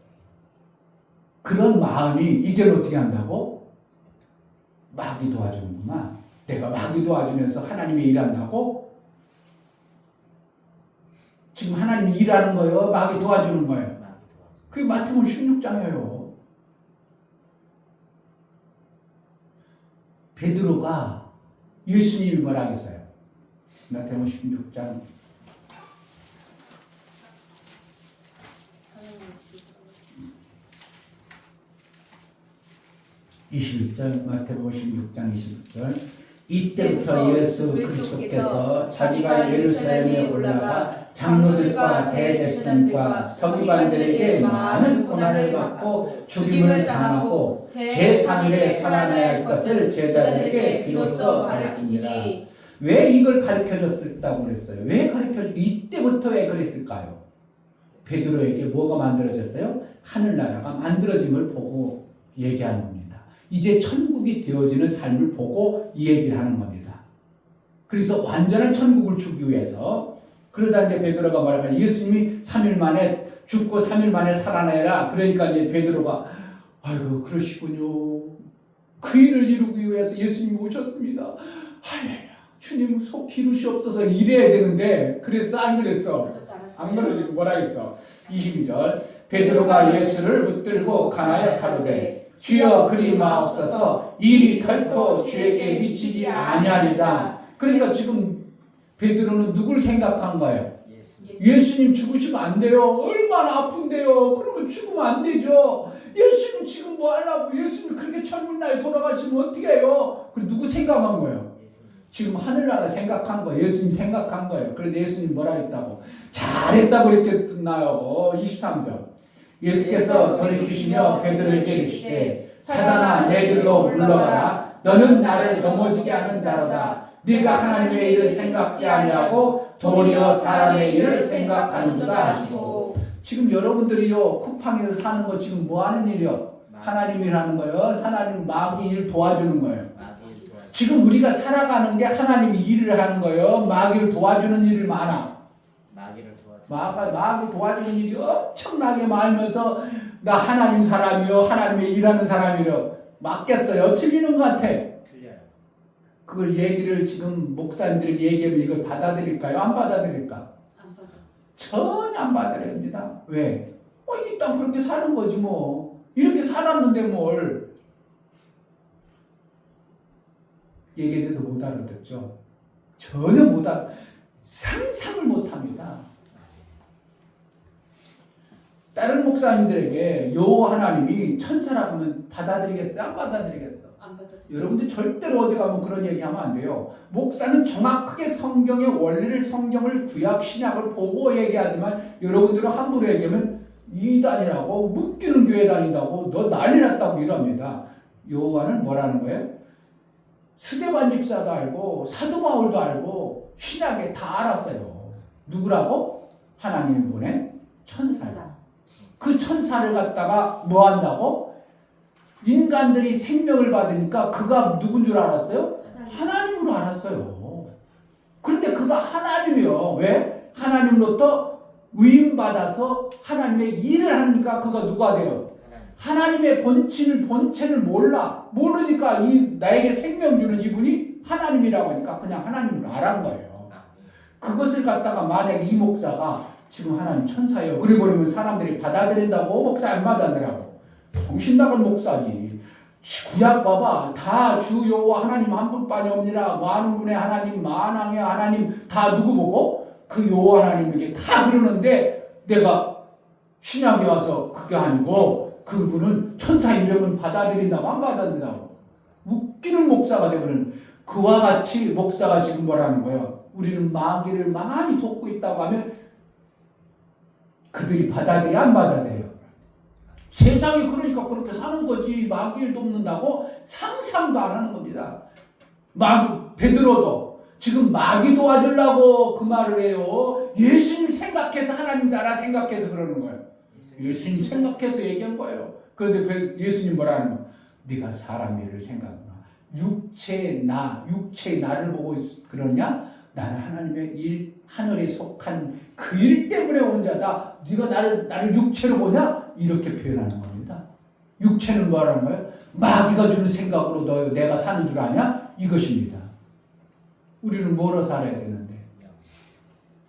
그런 마음이 이제는 어떻게 한다고? 마귀 도와주는구나. 내가 마귀 도와주면서 하나님이 일한다고? 지금 하나님이 일하는 거예요? 마귀 도와주는 거예요? 그게 마태복음 16장이에요. 베드로가 예수님이 뭐라 하겠어요? 마태복음 16장 21절 마태복음 16장 21절 이때부터 예수 그리스도께서 자기가 예루살렘에 올라가 장로들과 대제사장들과 서기관들에게 많은 고난을 받고 죽임을 당하고 제3일에 살아나야 할 것을 제자들에게 비로소 가르치시니. 왜 이걸 가르쳐줬다고 그랬어요? 왜 가르쳐줬? 이때부터 왜 그랬을까요? 베드로에게 뭐가 만들어졌어요? 하늘나라가 만들어짐을 보고 얘기하는 겁니다. 이제 천국이 되어지는 삶을 보고 이 얘기를 하는 겁니다. 그래서 완전한 천국을 주기 위해서 그러자 이제 베드로가 말하면 예수님이 3일 만에 죽고 3일 만에 살아내라. 그러니까 이제 베드로가 아이고 그러시군요. 그 일을 이루기 위해서 예수님이 오셨습니다. 할렐루야. 주님 속 기루시옵소서 이래야 되는데 그랬어 안 그랬어? 안 그러지 뭐라 했어? 22절 베드로가 예수를 붙들고 가나여 가로되 주여 그리 마옵소서. 일이 결코 주에게 미치지 아니하리라. 그러니까 지금 베드로는 누굴 생각한 거예요? 예수님 죽으시면 안 돼요. 얼마나 아픈데요. 그러면 죽으면 안 되죠. 예수님 지금 뭐 하려고, 예수님 그렇게 젊은 나이에 돌아가시면 어떻게 해요? 그 누구 생각한 거예요? 지금 하늘나라 생각한 거예요. 예수님 생각한 거예요. 그래서 예수님 뭐라 했다고? 잘했다고 이렇게 끝나요. 23절. 예수께서 돌이키시며 베드로에게 이르시되 사단아 내게로 물러가라. 너는 나를 넘어지게 하는 자로다. 네가 하나님의 일을 생각지 아니하고 도리어 사람의 일을 생각하는도다 하시고. 지금 여러분들이요 쿠팡에서 사는 거 지금 뭐 하는 일이요? 하나님 일하는 거예요. 하나님 마귀 일 도와주는 거예요. 지금 우리가 살아가는 게 하나님 일을 하는 거예요. 마귀를 도와주는 일이 많아. 마귀 도와주는 일이 엄청나게 많으면서 나 하나님 사람이요, 하나님의 일하는 사람이요. 맞겠어요? 틀리는 것 같아. 틀려요. 그걸 얘기를 지금 목사님들이 얘기하면 이걸 받아들일까요? 안 받아들일까? 안 받아. 전혀 안 받아들입니다. 왜? 이 땅 그렇게 사는 거지 뭐. 이렇게 살았는데 뭘. 얘기해도 못 알아듣죠. 전혀 못 알아. 상상을 못 합니다. 다른 목사님들에게 여호와 하나님이 천사라고 하면 받아들이겠어요? 안 받아들이겠어요? 안 받아. 여러분들 절대로 어디 가면 그런 얘기하면 안 돼요. 목사는 정확하게 성경의 원리를, 성경을 구약 신약을 보고 얘기하지만 여러분들은 함부로 얘기하면 이단이라고, 묶이는 교회 다닌다고, 너 난리 났다고 이럽니다. 여호와는 뭐라는 거예요? 스데반 집사도 알고 사도 바울도 알고 신약에 다 알았어요. 누구라고? 하나님이 보낸 천사. 그 천사를 갖다가 뭐 한다고? 인간들이 생명을 받으니까 그가 누군 줄 알았어요? 하나님으로 알았어요. 그런데 그가 하나님이요. 왜? 하나님으로부터 위임받아서 하나님의 일을 하니까 그가 누가 돼요? 하나님의 본체를 몰라. 모르니까 나에게 생명 주는 이분이 하나님이라고 하니까 그냥 하나님을 알은 거예요. 그것을 갖다가 만약에 이 목사가 지금 하나님 천사예요. 그래 버리면 사람들이 받아들인다고? 목사 안 받아들라고. 정신 나간 목사지. 구약 봐봐. 다 주 여호와 하나님 한 분뿐이 없니라. 많은 분의 하나님, 만왕의 하나님 다 누구 보고? 그 여호와 하나님에게 다 그러는데 내가 신약에 와서 그게 아니고 그분은 천사 이름은 받아들인다고 안 받아들인다고. 웃기는 목사가 되버리는. 그와 같이 목사가 지금 뭐라는 거예요? 우리는 마귀를 많이 돕고 있다고 하면 그들이 받아들여 안 받아들여요? 세상이 그러니까 그렇게 사는 거지. 마귀를 돕는다고 상상도 안 하는 겁니다. 베드로도 지금 마귀 도와주려고 그 말을 해요. 예수님 생각해서 하나님 나라 생각해서 그러는 거예요. 예수님 생각해서 얘기한 거예요. 그런데 예수님 뭐라는 거예요? 네가 사람 일을 생각하나. 육체의 나를 보고 그러냐? 나는 하나님의 일, 하늘에 속한 그 일 때문에 온 자다. 네가 나를 육체로 보냐? 이렇게 표현하는 겁니다. 육체는 뭐라는 거예요? 마귀가 주는 생각으로 내가 사는 줄 아냐? 이것입니다. 우리는 뭐로 살아야 되는데?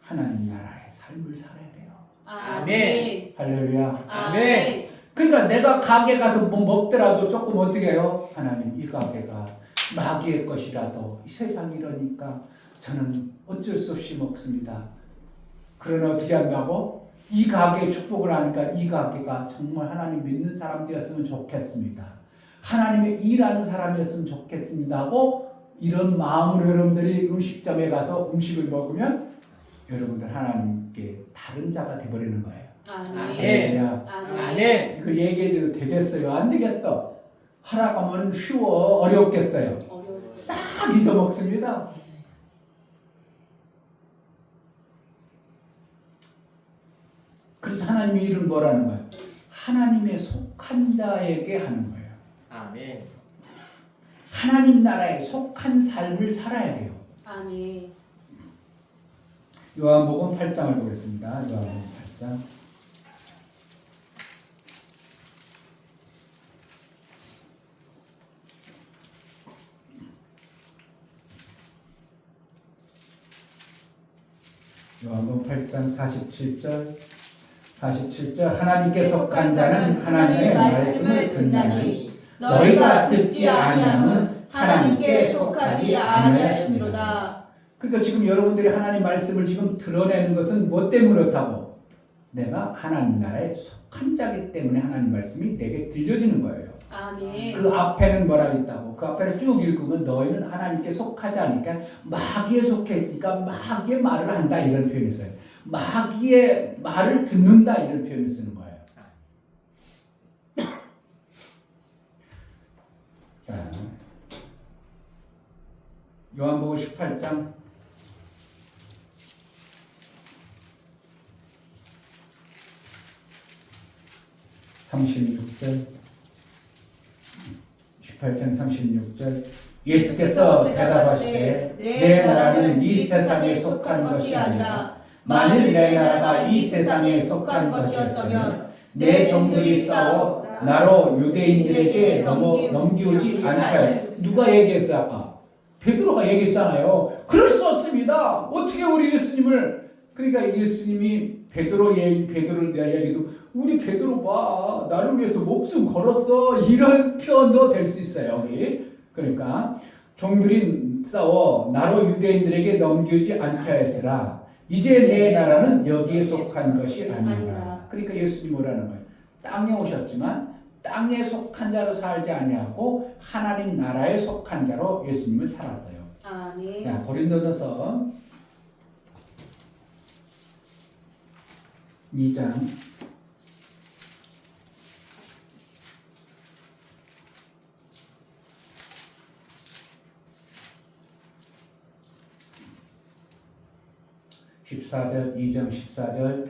하나님 나라의 삶을 살아야 돼요. 아멘. 할렐루야. 아멘. 그러니까 내가 가게 가서 뭐 먹더라도 조금 어떻게 해요? 하나님 이 가게가 마귀의 것이라도 이 세상이 이러니까 저는 어쩔 수 없이 먹습니다. 그러나 어떻게 한다고? 이 가게에 축복을 하니까 이 가게가 정말 하나님 믿는 사람들이었으면 좋겠습니다. 하나님의 일하는 사람이었으면 좋겠습니다 하고 이런 마음으로 여러분들이 음식점에 가서 음식을 먹으면 여러분들 하나님께 다른 자가 되어버리는 거예요. 아멘. 아멘. 이거 얘기해도 되겠어요? 안 되겠어. 하라고 하면 쉬워. 어렵겠어요? 어려워. 싹 잊어먹습니다. 그래서 하나님의 일은 뭐라는 거예요? 하나님의 속한 자에게 하는 거예요. 아멘. 하나님 나라에 속한 삶을 살아야 돼요. 아멘. 요한복음 8장을 보겠습니다. 요한복음 8장. 요한복음 8장 47절 하나님께 속한 자는 하나님의 말씀을 듣나니 너희가 듣지 아니함은 하나님께 속하지 아니하였음이로다. 그러니까 지금 여러분들이 하나님 말씀을 지금 드러내는 것은 뭐 때문에 그렇다고? 내가 하나님 나라에 속한 자기 때문에 하나님 말씀이 내게 들려지는 거예요. 아멘. 그 앞에는 뭐라고 있다고? 그 앞에를 쭉 읽으면 너희는 하나님께 속하지 않으니까 마귀에 속해 있으니까 마귀의 말을 한다 이런 표현이 있어요. 마귀의 말을 듣는다 이런 표현을 쓰는 거예요. 자, 요한복음 18장 36절 18장 36절 예수께서 대답하시되 내 나라는 이 세상에 속한 것이 아니라 만일 내 나라가 이 세상에 속한 것이었다면 내 종들이 싸워 나로 유대인들에게 넘기우지 않게. 누가 얘기했어요 아까? 베드로가 얘기했잖아요. 그럴 수 없습니다. 어떻게 우리 예수님을, 그러니까 예수님이 베드로를 대한 얘기도 우리 베드로 봐 나를 위해서 목숨 걸었어 이런 표현도 될 수 있어요 여기. 그러니까 종들이 싸워 나로 유대인들에게 넘기지 않게 하였으라. 이제 내 나라는 여기에 속한 것이 아니라. 그러니까 예수님 뭐라는 거예요? 땅에 오셨지만 땅에 속한 자로 살지 아니하고 하나님 나라에 속한 자로 예수님을 살았어요. 아멘. 자, 고린도전서 2장 14절 2장 14절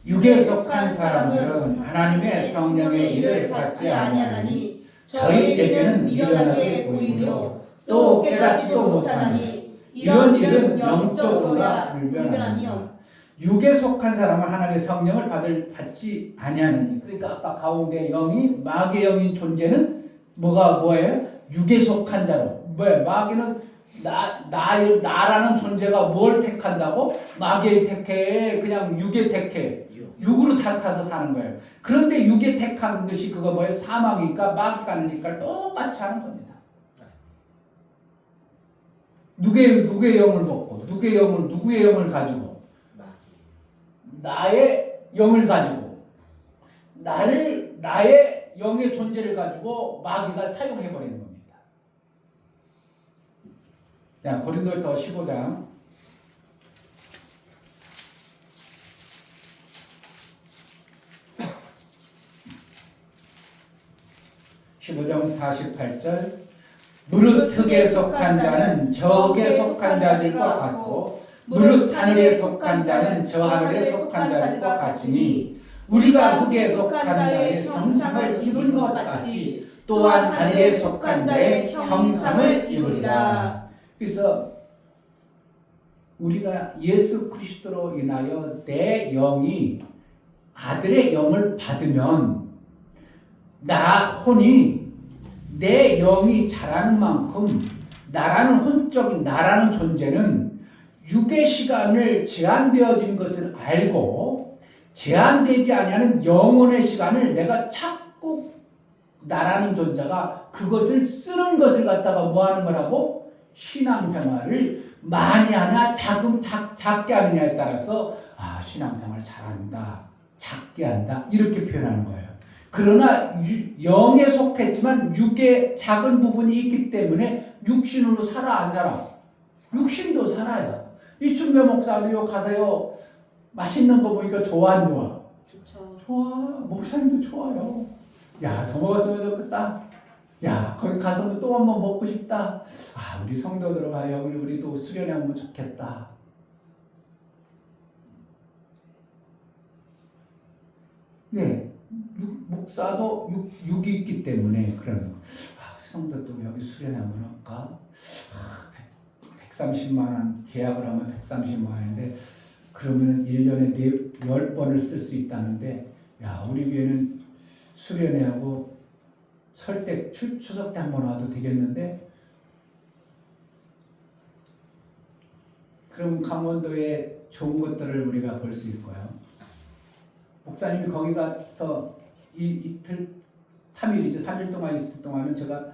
육에 속한 사람들은 하나님의 성령의 일을 받지 아니하나니 저희에게는 미련하게 보이며 또 깨닫지도 못하나니 이런 일은 영적으로야 불변하니요. 육에 속한 사람은 하나님의 성령을 받지 아니하나니. 그러니까 아까 가운데 영이 마귀의 영인 존재는 뭐예요? 육에 속한 자로. 뭐예요? 마귀는 나라는 존재가 뭘 택한다고? 마귀의 택해. 그냥 육에 택해. 육으로 택해서 사는 거예요. 그런데 육에 택한 것이 그거 뭐예요? 사망이니까 마귀가 하는 짓과 똑같이 하는 겁니다. 누구의 영을 먹고 누구의 영을 가지고 나의 영을 가지고 나의 영의 존재를 가지고 마귀가 사용해 버리는 겁니다. 자, 고린도서 15장 15장 48절 무릇 흙에 속한 자는 저게 속한 자들과 같고 무릇 하늘에 속한 자는 저 하늘에 속한 자들과 같으니 우리가 흙에 속한 자의 형상을 입은 것 같이 또한 하늘에 속한 자의 형상을 입으리라. 그래서 우리가 예수 그리스도로 인하여 내 영이 아들의 영을 받으면 나 혼이 내 영이 자라는 만큼 나라는 존재는 육의 시간을 제한되어진 것을 알고 제한되지 아니하는 영혼의 시간을 내가 자꾸 나라는 존재가 그것을 쓰는 것을 갖다가 뭐 하는 거라고? 신앙생활을 많이 하냐 작게 하느냐에 따라서 신앙생활 잘한다 작게 한다 이렇게 표현하는 거예요. 그러나 영에 속했지만 육의 작은 부분이 있기 때문에 육신으로 살아 안 살아? 육신도 살아요. 이춘배 목사도요 가서요 맛있는 거 보니까 좋아 안 좋아? 좋죠. 좋아. 목사님도 좋아요. 야, 더 먹었으면 좋겠다. 야, 거기 가서 또 한 번 먹고 싶다. 우리 성도들 가요. 우리도 수련회 하면 좋겠다. 네, 목사도 육이 있기 때문에 그러는 거. 성도도 여기 수련회 한번 할까? 130만 원 계약을 하면 130만 원인데 그러면 1년에 10번을 쓸 수 있다는데 우리 교회는 수련회하고 설 때 추석 때 한 번 와도 되겠는데 그럼 강원도에 좋은 것들을 우리가 볼 수 있고요. 목사님이 거기 가서 이틀 3일이죠. 3일 동안 있을 동안은 제가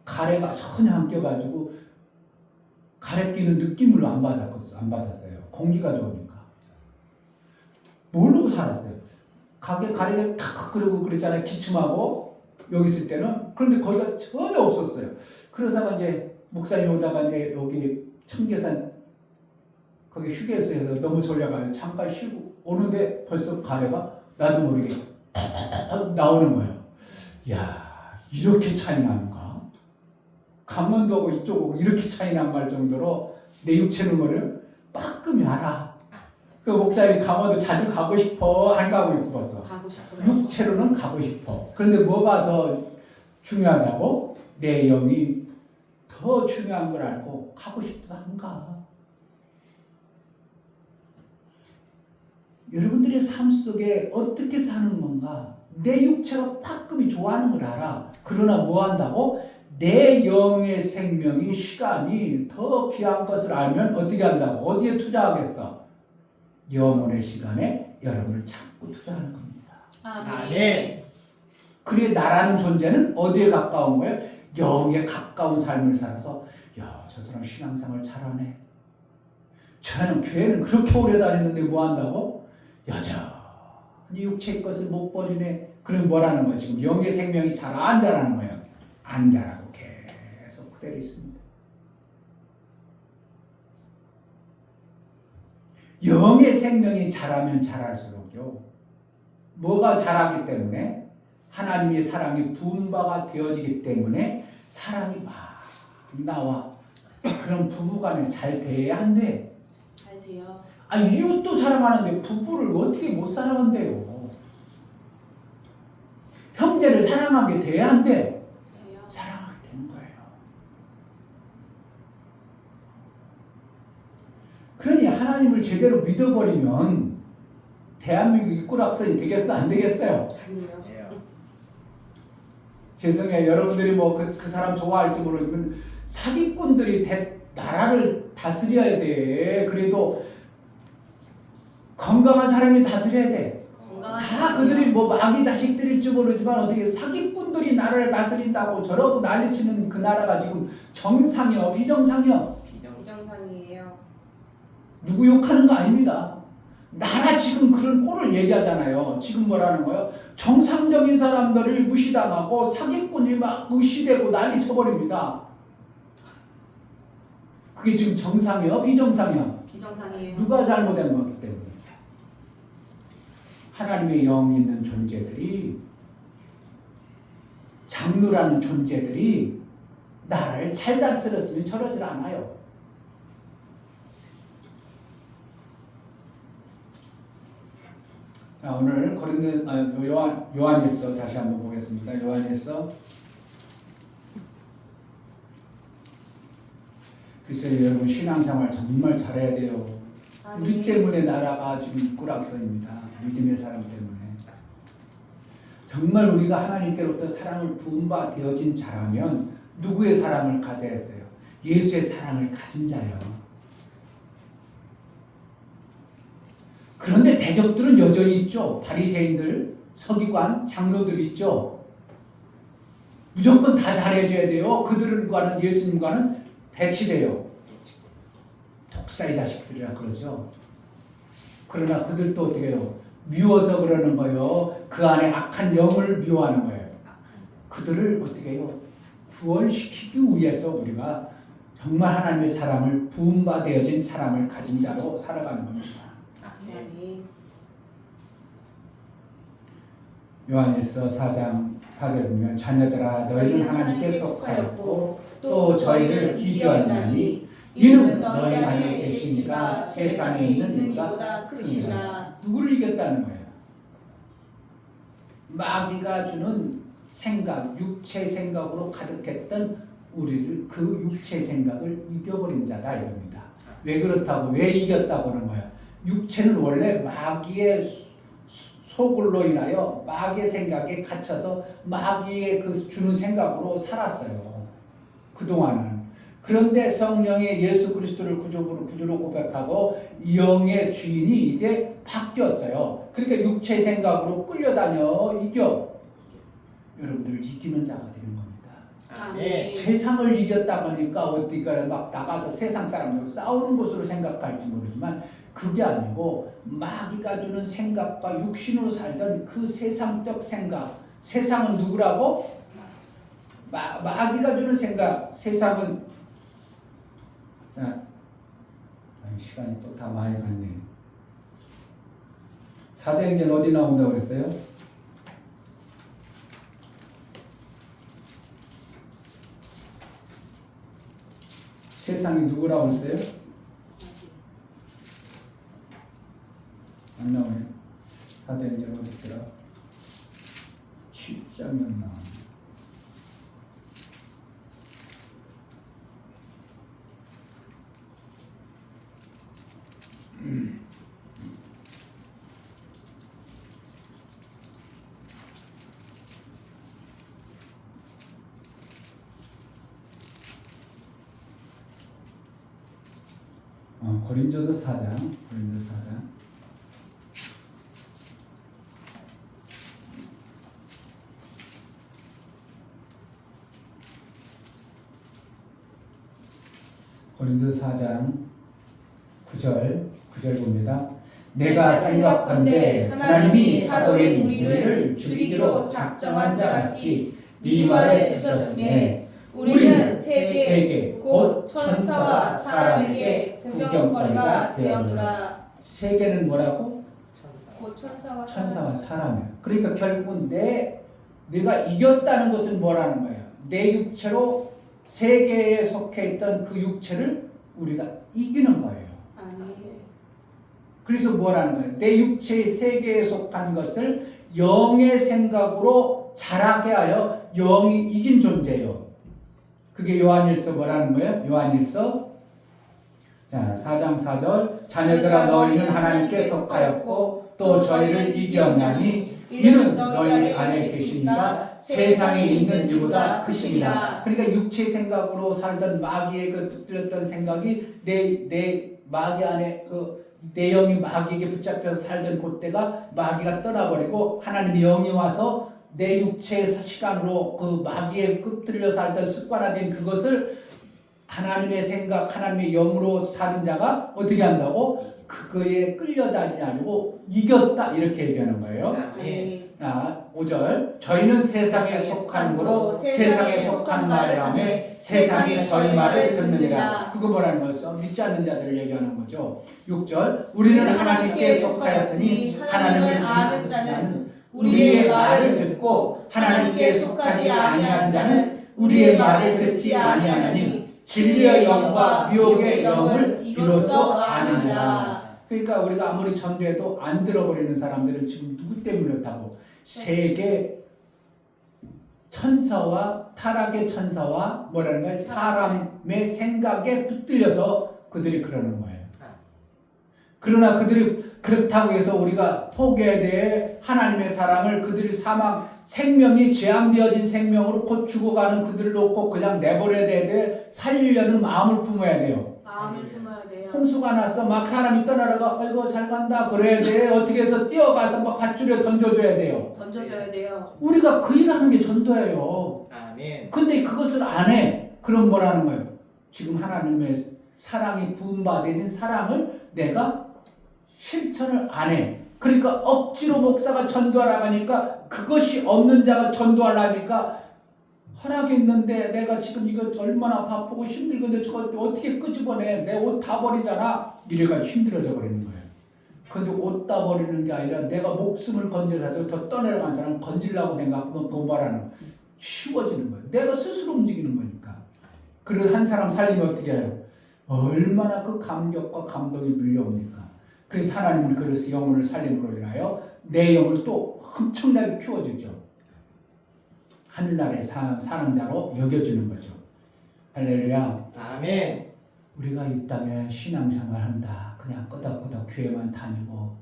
가래가 전혀 안 껴가지고 가래 끼는 느낌을 안 받았어요. 공기가 좋으니까. 모르고 살았어요. 가래가 탁 그러고 그랬잖아요. 기침하고 여기 있을 때는. 그런데 거기가 전혀 없었어요. 그러다가 이제 목사님 오다가 이제 여기 청계산 거기 휴게소에서 너무 졸려가지고 잠깐 쉬고 오는데 벌써 가래가 나도 모르게 나오는 거예요. 야, 이렇게 차이 나는가? 강원도하고 이쪽하고 이렇게 차이 난 말 정도로 내 육체는 뭐를 빠끔히 알아. 그 목사님 강원도 자주 가고 싶어 안 가고 있고 벌써. 가고 싶어요. 육체로는 가고 싶어. 그런데 뭐가 더 중요하다고? 내 영이 더 중요한 걸 알고 가고 싶지도 않은가? 여러분들의 삶 속에 어떻게 사는 건가? 내 육체가 빠끔히 좋아하는 걸 알아. 그러나 뭐 한다고? 내 영의 생명이 시간이 더 귀한 것을 알면 어떻게 한다고? 어디에 투자하겠어? 영혼의 시간에 여러분을 찾고 투자하는 겁니다. 아멘. 그래 나라는 존재는 어디에 가까운 거예요? 영에 가까운 삶을 살아서 야, 저 사람 신앙생활 잘하네. 저는 교회는 그렇게 오래 다녔는데 뭐 한다고? 여전히 육체의 것을 못 버리네. 그럼 뭐라는 거예요? 지금 영의 생명이 자라 안 자라는 거예요? 안 자라고 계속 그대로 있습니다. 영의 생명이 자라면 자랄수록요. 뭐가 자라기 때문에? 하나님의 사랑이 부음바가 되어지기 때문에 사랑이 막 나와. 그럼 부부간에 잘 돼야 한대. 잘 돼요. 아, 이웃도 사랑하는데 부부를 어떻게 못 사랑한대요? 형제를 사랑하게 돼야 한대. 돼요. 사랑하게 되는 거예요. 그러니 하나님을 제대로 믿어버리면 대한민국 일꾼학선이 되겠어? 안 되겠어요? 아니에요. 죄송해요. 여러분들이 뭐 그 사람 좋아할지 모르지만 사기꾼들이 나라를 다스려야 돼. 그래도 건강한 사람이 다스려야 돼. 다 그들이 뭐 마귀 자식들일지 모르지만 어떻게 사기꾼들이 나라를 다스린다고 저러고 난리치는 그 나라가 지금 정상이요? 비정상이요? 비정상이에요. 누구 욕하는 거 아닙니다. 나라 지금 그런 꼴을 얘기하잖아요. 지금 뭐라는 거예요? 정상적인 사람들을 무시당하고 사기꾼이 막 무시되고 난리 쳐버립니다. 그게 지금 정상이요? 비정상이요? 비정상이에요. 누가 잘못한 거기 때문에. 하나님의 영 있는 존재들이, 장로라는 존재들이 나라를 잘 다스렸으면 저러질 않아요. 자, 오늘 요한일서 다시 한번 보겠습니다. 요한일서. 글쎄요, 여러분 신앙생활 정말 잘해야 돼요. 우리 때문에 나라가 지금 꾸락서입니다. 믿음의 사람 때문에. 정말 우리가 하나님께로부터 사랑을 부음바 되어진 자라면 누구의 사랑을 가져야 했어요? 예수의 사랑을 가진 자예요. 그런데 대적들은 여전히 있죠. 바리새인들, 서기관, 장로들 있죠. 무조건 다 잘해줘야 돼요. 그들과는 예수님과는 배치돼요. 독사의 자식들이라 그러죠. 그러나 그들도 어떻게 해요? 미워서 그러는 거예요. 그 안에 악한 영을 미워하는 거예요. 그들을 어떻게 해요? 구원시키기 위해서 우리가 정말 하나님의 사랑을 부음받아진 사랑을 가진 자로 살아가는 겁니다. 요한일서 4장 4절 보면 자녀들아 너희는 하나님께 속하였고 또 저희를 이기었나니 이는 너희 안에 계신 이가 세상에 있는 이보다 크시나. 누구를 이겼다는 거예요? 마귀가 주는 생각, 육체 생각으로 가득했던 우리를 그 육체 생각을 이겨버린 자다 이겁니다. 왜 그렇다고? 왜 이겼다고 하는 거예요? 육체는 원래 마귀의 소굴로 인하여 마귀의 생각에 갇혀서 마귀의 그 주는 생각으로 살았어요. 그동안은. 그런데 성령의 예수 그리스도를 구주로 고백하고 영의 주인이 이제 바뀌었어요. 그러니까 육체 생각으로 끌려다녀 이겨. 여러분들 이기는 자가 되는 겁니다. 아멘. 세상을 이겼다 보니까 어디가 막 나가서 세상 사람들과 싸우는 것으로 생각할지 모르지만 그게 아니고 마귀가 주는 생각과 육신으로 살던 그 세상적 생각, 세상은 누구라고? 마귀가 주는 생각, 세상은 자, 시간이 또 다 많이 갔네. 사도행전 어디 나온다고 그랬어요? 세상이 누구라고 했어요? 안 나오네. 사도행전 어디더라? 7장면 나오네. 고린도서 4장. 고린도서 4장 9절 봅니다. 내가 생각컨대 하나님이 사도인 우리를 죽이기로 작정한 자같이 네 말에 드셨으니 우리는 세계 곧 천사와 사람에게 구경거리가 되었노라. 세계는 뭐라고? 곧 천사와 천사와 사람이야. 그러니까 결국은 내가 이겼다는 것은 뭐라는 거야? 내 육체로 세계에 속해 있던 그 육체를 우리가 이기는 거예요. 아멘. 그래서 뭐라는 거예요? 내 육체의 세계에 속한 것을 영의 생각으로 자라게 하여 영이 이긴 존재예요. 그게 요한일서 뭐라는 거예요? 요한일서 4장 4절 자녀들아 너희는 하나님께 속하였고 또 저희를 이기었나니 이는 너희 안에 계시니가 세상에 있는 이보다 크시니라. 그러니까 육체 생각으로 살던 마귀의 그 붙들렸던 생각이 내 마귀 안에 내 영이 마귀에게 붙잡혀서 살던 그때가 마귀가 떠나버리고 하나님의 영이 와서 내 육체의 시간으로 그 마귀에 끄들려 살던 습관화된 그것을 하나님의 생각, 하나님의 영으로 사는 자가 어떻게 한다고? 그거에 끌려다니지 않고 이겼다 이렇게 얘기하는 거예요. 아멘. 5절 저희는 세상에 속한 거로 세상에 속한 말을 하며 세상이 저희 말을 듣느니라. 그거 뭐라는 거였어? 믿지 않는 자들을 얘기하는 거죠. 6절 우리는 하나님께 속하였으니 하나님을 아는 자는 우리의 말을 듣고 하나님께 속하지 아니하는 자는 우리의 말을 듣지 아니하나니 진리의 영과 미혹의 영을 이로써 아느니라. 그러니까 우리가 아무리 전도해도 안 들어버리는 사람들은 지금 누구 때문에 그렇다고? 세계 천사와 타락의 천사와 뭐라는 거예요? 사람의 생각에 붙들려서 그들이 그러는 거예요. 그러나 그들이 그렇다고 해서 우리가 포기해야 돼. 하나님의 사랑을 그들이 생명이 재앙되어진 생명으로 곧 죽어가는 그들을 놓고 그냥 내버려야 돼. 살리려는 마음을 품어야 돼요. 마음을 품어야 돼요. 홍수가 났어. 막 사람이 떠나다가 아이고 잘 간다 그래야 돼. 어떻게 해서 뛰어가서 막 밧줄에 던져줘야 돼요. 던져줘야 돼요. 우리가 그 일을 하는 게 전도예요. 아멘. 근데 그것을 안 해. 그럼 뭐라는 거예요? 지금 하나님의 사랑이 부음받은 사랑을 내가 실천을 안 해. 그러니까 억지로 목사가 전도하라고 하니까 그것이 없는 자가 전도하려니까 허락했는데 내가 지금 이거 얼마나 바쁘고 힘들거든. 저거 어떻게 끄집어내. 내 옷 다 버리잖아. 이래가 힘들어져 버리는 거예요. 근데 옷 다 버리는 게 아니라 내가 목숨을 건져라도 더 떠내려간 사람 건지려고 생각하면 그거 말하는 거예요. 쉬워지는 거예요. 내가 스스로 움직이는 거니까. 그리고 한 사람 살리면 어떻게 해요? 얼마나 그 감격과 감동이 밀려옵니까? 그래서 하나님은 그래서 영혼을 살림으로 인하여 내 영을 또 엄청나게 키워주죠. 하늘나라에 사는 자로 여겨주는 거죠. 할렐루야. 아멘. 우리가 이 땅에 신앙생활 한다. 그냥 끄덕끄덕 교회만 다니고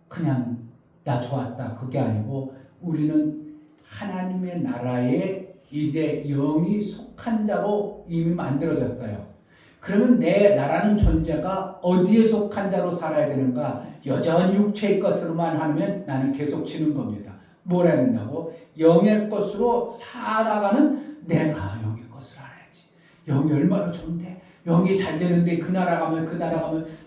그냥 나 좋았다. 그게 아니고 우리는 하나님의 나라에 이제 영이 속한 자로 이미 만들어졌어요. 그러면 내 나라는 존재가 어디에 속한 자로 살아야 되는가? 여전히 육체의 것으로만 하면 나는 계속 지는 겁니다. 뭘 해야 된다고? 영의 것으로 살아가는 내가 영의 것을 알아야지. 영이 얼마나 좋은데, 영이 잘 되는데 그 나라 가면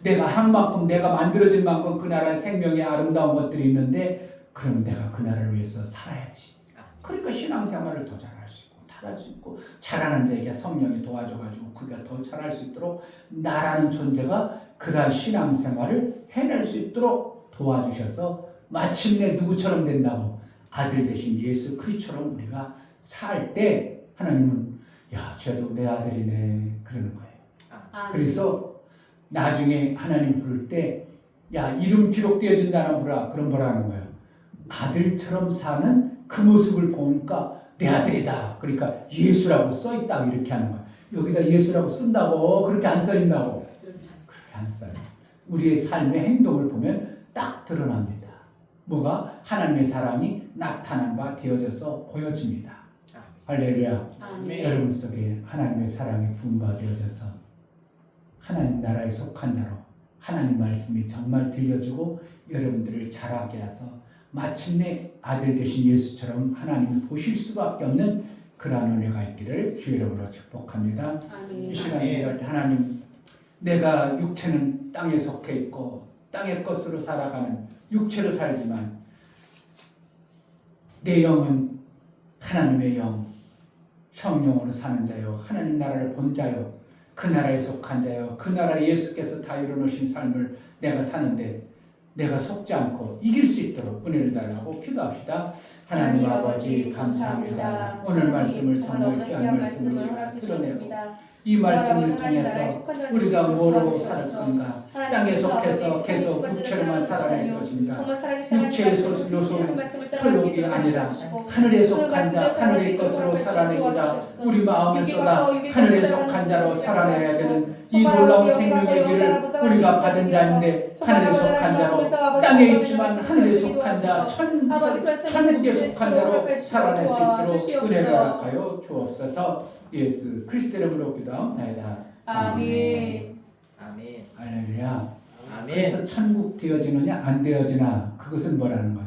내가 한 만큼, 내가 만들어진 만큼 그 나라의 생명의 아름다운 것들이 있는데, 그러면 내가 그 나라를 위해서 살아야지. 그러니까 신앙생활을 더 잘할 수 있고 잘할 수 있고, 잘하는 자에게 성령이 도와줘가지고 그가 더 잘할 수 있도록 나라는 존재가 그러한 신앙생활을 해낼 수 있도록 도와주셔서 마침내 누구처럼 된다고? 아들 되신 예수 그리스도처럼 우리가 살 때 하나님은 야, 쟤도 내 아들이네 그러는 거예요. 그래서 나중에 하나님 부를 때 야, 이름 기록되어진다는 부라, 그럼 뭐라는 거예요? 아들처럼 사는 그 모습을 보니까 내 아들이다. 그러니까 예수라고 써있다 이렇게 하는 거예요. 여기다 예수라고 쓴다고 그렇게 안 써있다고? 그렇게 안 써요. 우리의 삶의 행동을 보면 딱 드러납니다. 뭐가? 하나님의 사랑이 나타난 바 되어져서 보여집니다. 할렐루야. 아멘. 여러분 속에 하나님의 사랑이 부은 바 되어져서 하나님 나라에 속한 자로 하나님 말씀이 정말 들려주고 여러분들을 자라게 해서 마침내 아들 되신 예수처럼 하나님을 보실 수밖에 없는 그러한 은혜가 있기를 주의 이름으로 축복합니다. 이 시간에 기도할 때 하나님, 내가 육체는 땅에 속해 있고 땅의 것으로 살아가는 육체로 살지만 내 영은 하나님의 영, 성령으로 사는 자요, 하나님 나라를 본 자요, 그 나라에 속한 자요, 그 나라 예수께서 다 이루어놓으신 삶을 내가 사는데 내가 속지 않고 이길 수 있도록 은혜를 달라고 기도합시다. 하나님 아버지 감사합니다. 오늘 말씀을 정말 귀한 말씀을 드러내고 이 말씀을 통해서 우리가 뭐로 살 것인가, 땅에 속해서 계속 육체로만 살아낼 것인가, 육체의 소욕이 아니라 하늘에 속한 자, 하늘의 것으로 살아내고자 우리 마음을 쏟아 하늘에 속한 자로 살아내야 되는 이 놀라운 생명의 길을 우리가 받은 자인데, 하늘에 속한 자로, 땅에 있지만 하늘에 속한 자, 천국에 속한 자로 살아낼 수 있도록 은혜를 허락하여 주옵소서. 예수 그리스도 이름으로 기도하옵나이다. 아멘. 아멘. 할렐루야. 아멘. 그래서 천국 되어지느냐 안 되어지나, 그것은 뭐라는 거야?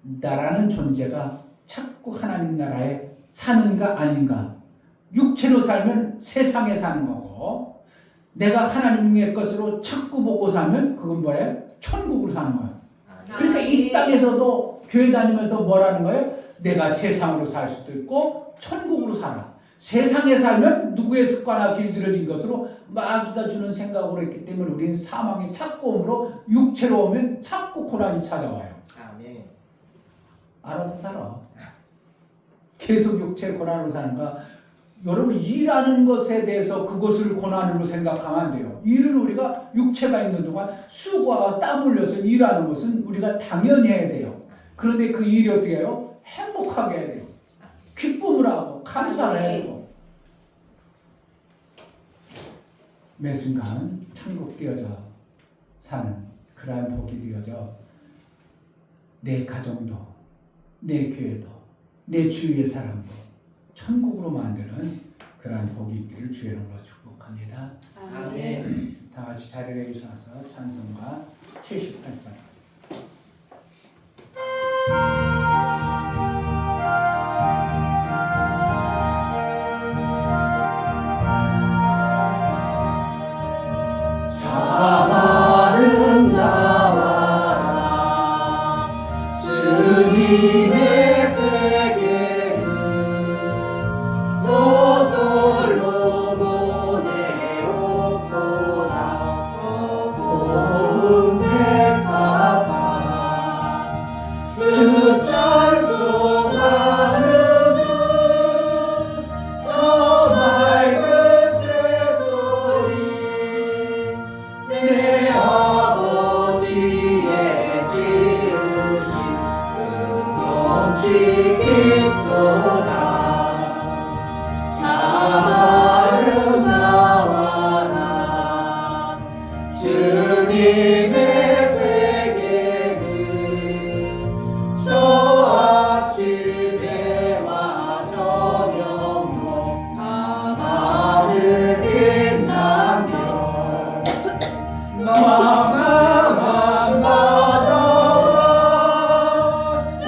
나라는 존재가 자꾸 하나님 나라에 사는가 아닌가. 육체로 살면 세상에 사는 거고, 내가 하나님의 것으로 자꾸 보고 사면 그건 뭐래? 천국으로 사는 거야. 그러니까 이 땅에서도 교회 다니면서 뭐라는 거예요? 내가 세상으로 살 수도 있고 천국으로 살아. 세상에 살면 누구의 습관과 길들여진 것으로 마귀가 주는 생각으로 했기 때문에 우리는 사망의 착고음으로 육체로 오면 자꾸 고난이 찾아와요. 아멘. 알아서 살아. 계속 육체 고난으로 사는가? 여러분, 일하는 것에 대해서 그것을 고난으로 생각하면 안 돼요. 일을 우리가 육체가 있는 동안 수고와 땀 흘려서 일하는 것은 우리가 당연히 해야 돼요. 그런데 그 일이 어떻게 해요? 행복하게 해야 돼요. 기쁨을 하고 감사를 해야 되고, 매 순간 천국 되어져 사는 그러한 복이 되어져 내 가정도, 내 교회도, 내 주위의 사람도 천국으로 만드는 그러한 복이 있기를 주의 이름으로 축복합니다. 아멘. 다 같이 자리에 일어나서 찬송가 78장. 자만은 나와라. 주님의 세계는 저 솔로몬의 옷보다 더 고운 백합화. 주 찬송하는 저 맑은 새소리, 내 아버지의 지으신 그 솜씨 깊도다. 자마름 나와라. 주님의 세계는 저 아침에와 저녁도 밤하늘 빛나며 마마만 바다와 늘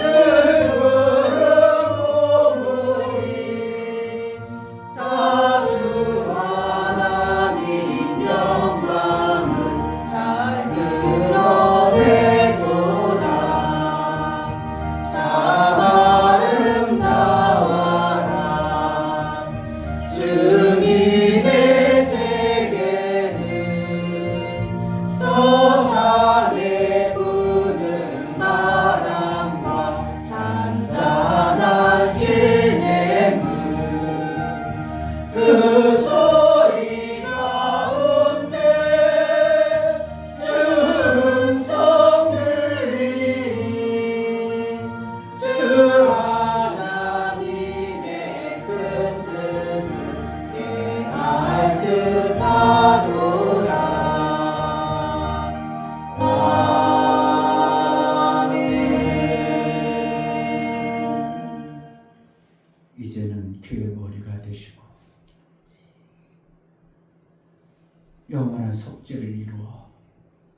영원한 속죄를 이루어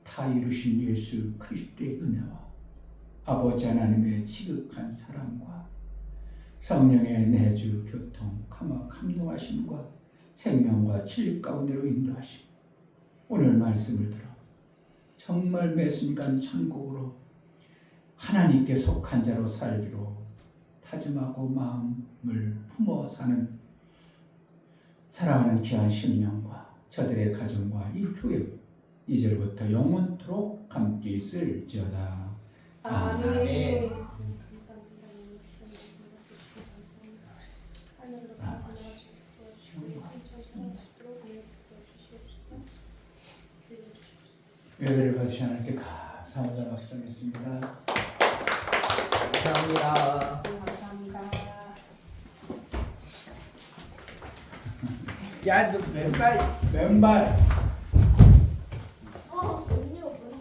다 이루신 예수 그리스도의 은혜와 아버지 하나님의 지극한 사랑과 성령의 내주 교통 감동하심과 생명과 진리 가운데로 인도하심 오늘 말씀을 들어 정말 매 순간 천국으로 하나님께 속한 자로 살기로 다짐하고 마음을 품어 사는 사랑하는 귀한 심령과 저들의 가정과 이 교회 이제부터 영원토록 함께 있을지어다. 아멘. 예배를 받으시 하나님께 감사합니다. 박사했습니다. 감사합니다. 감사합니다. 야, 너 맨발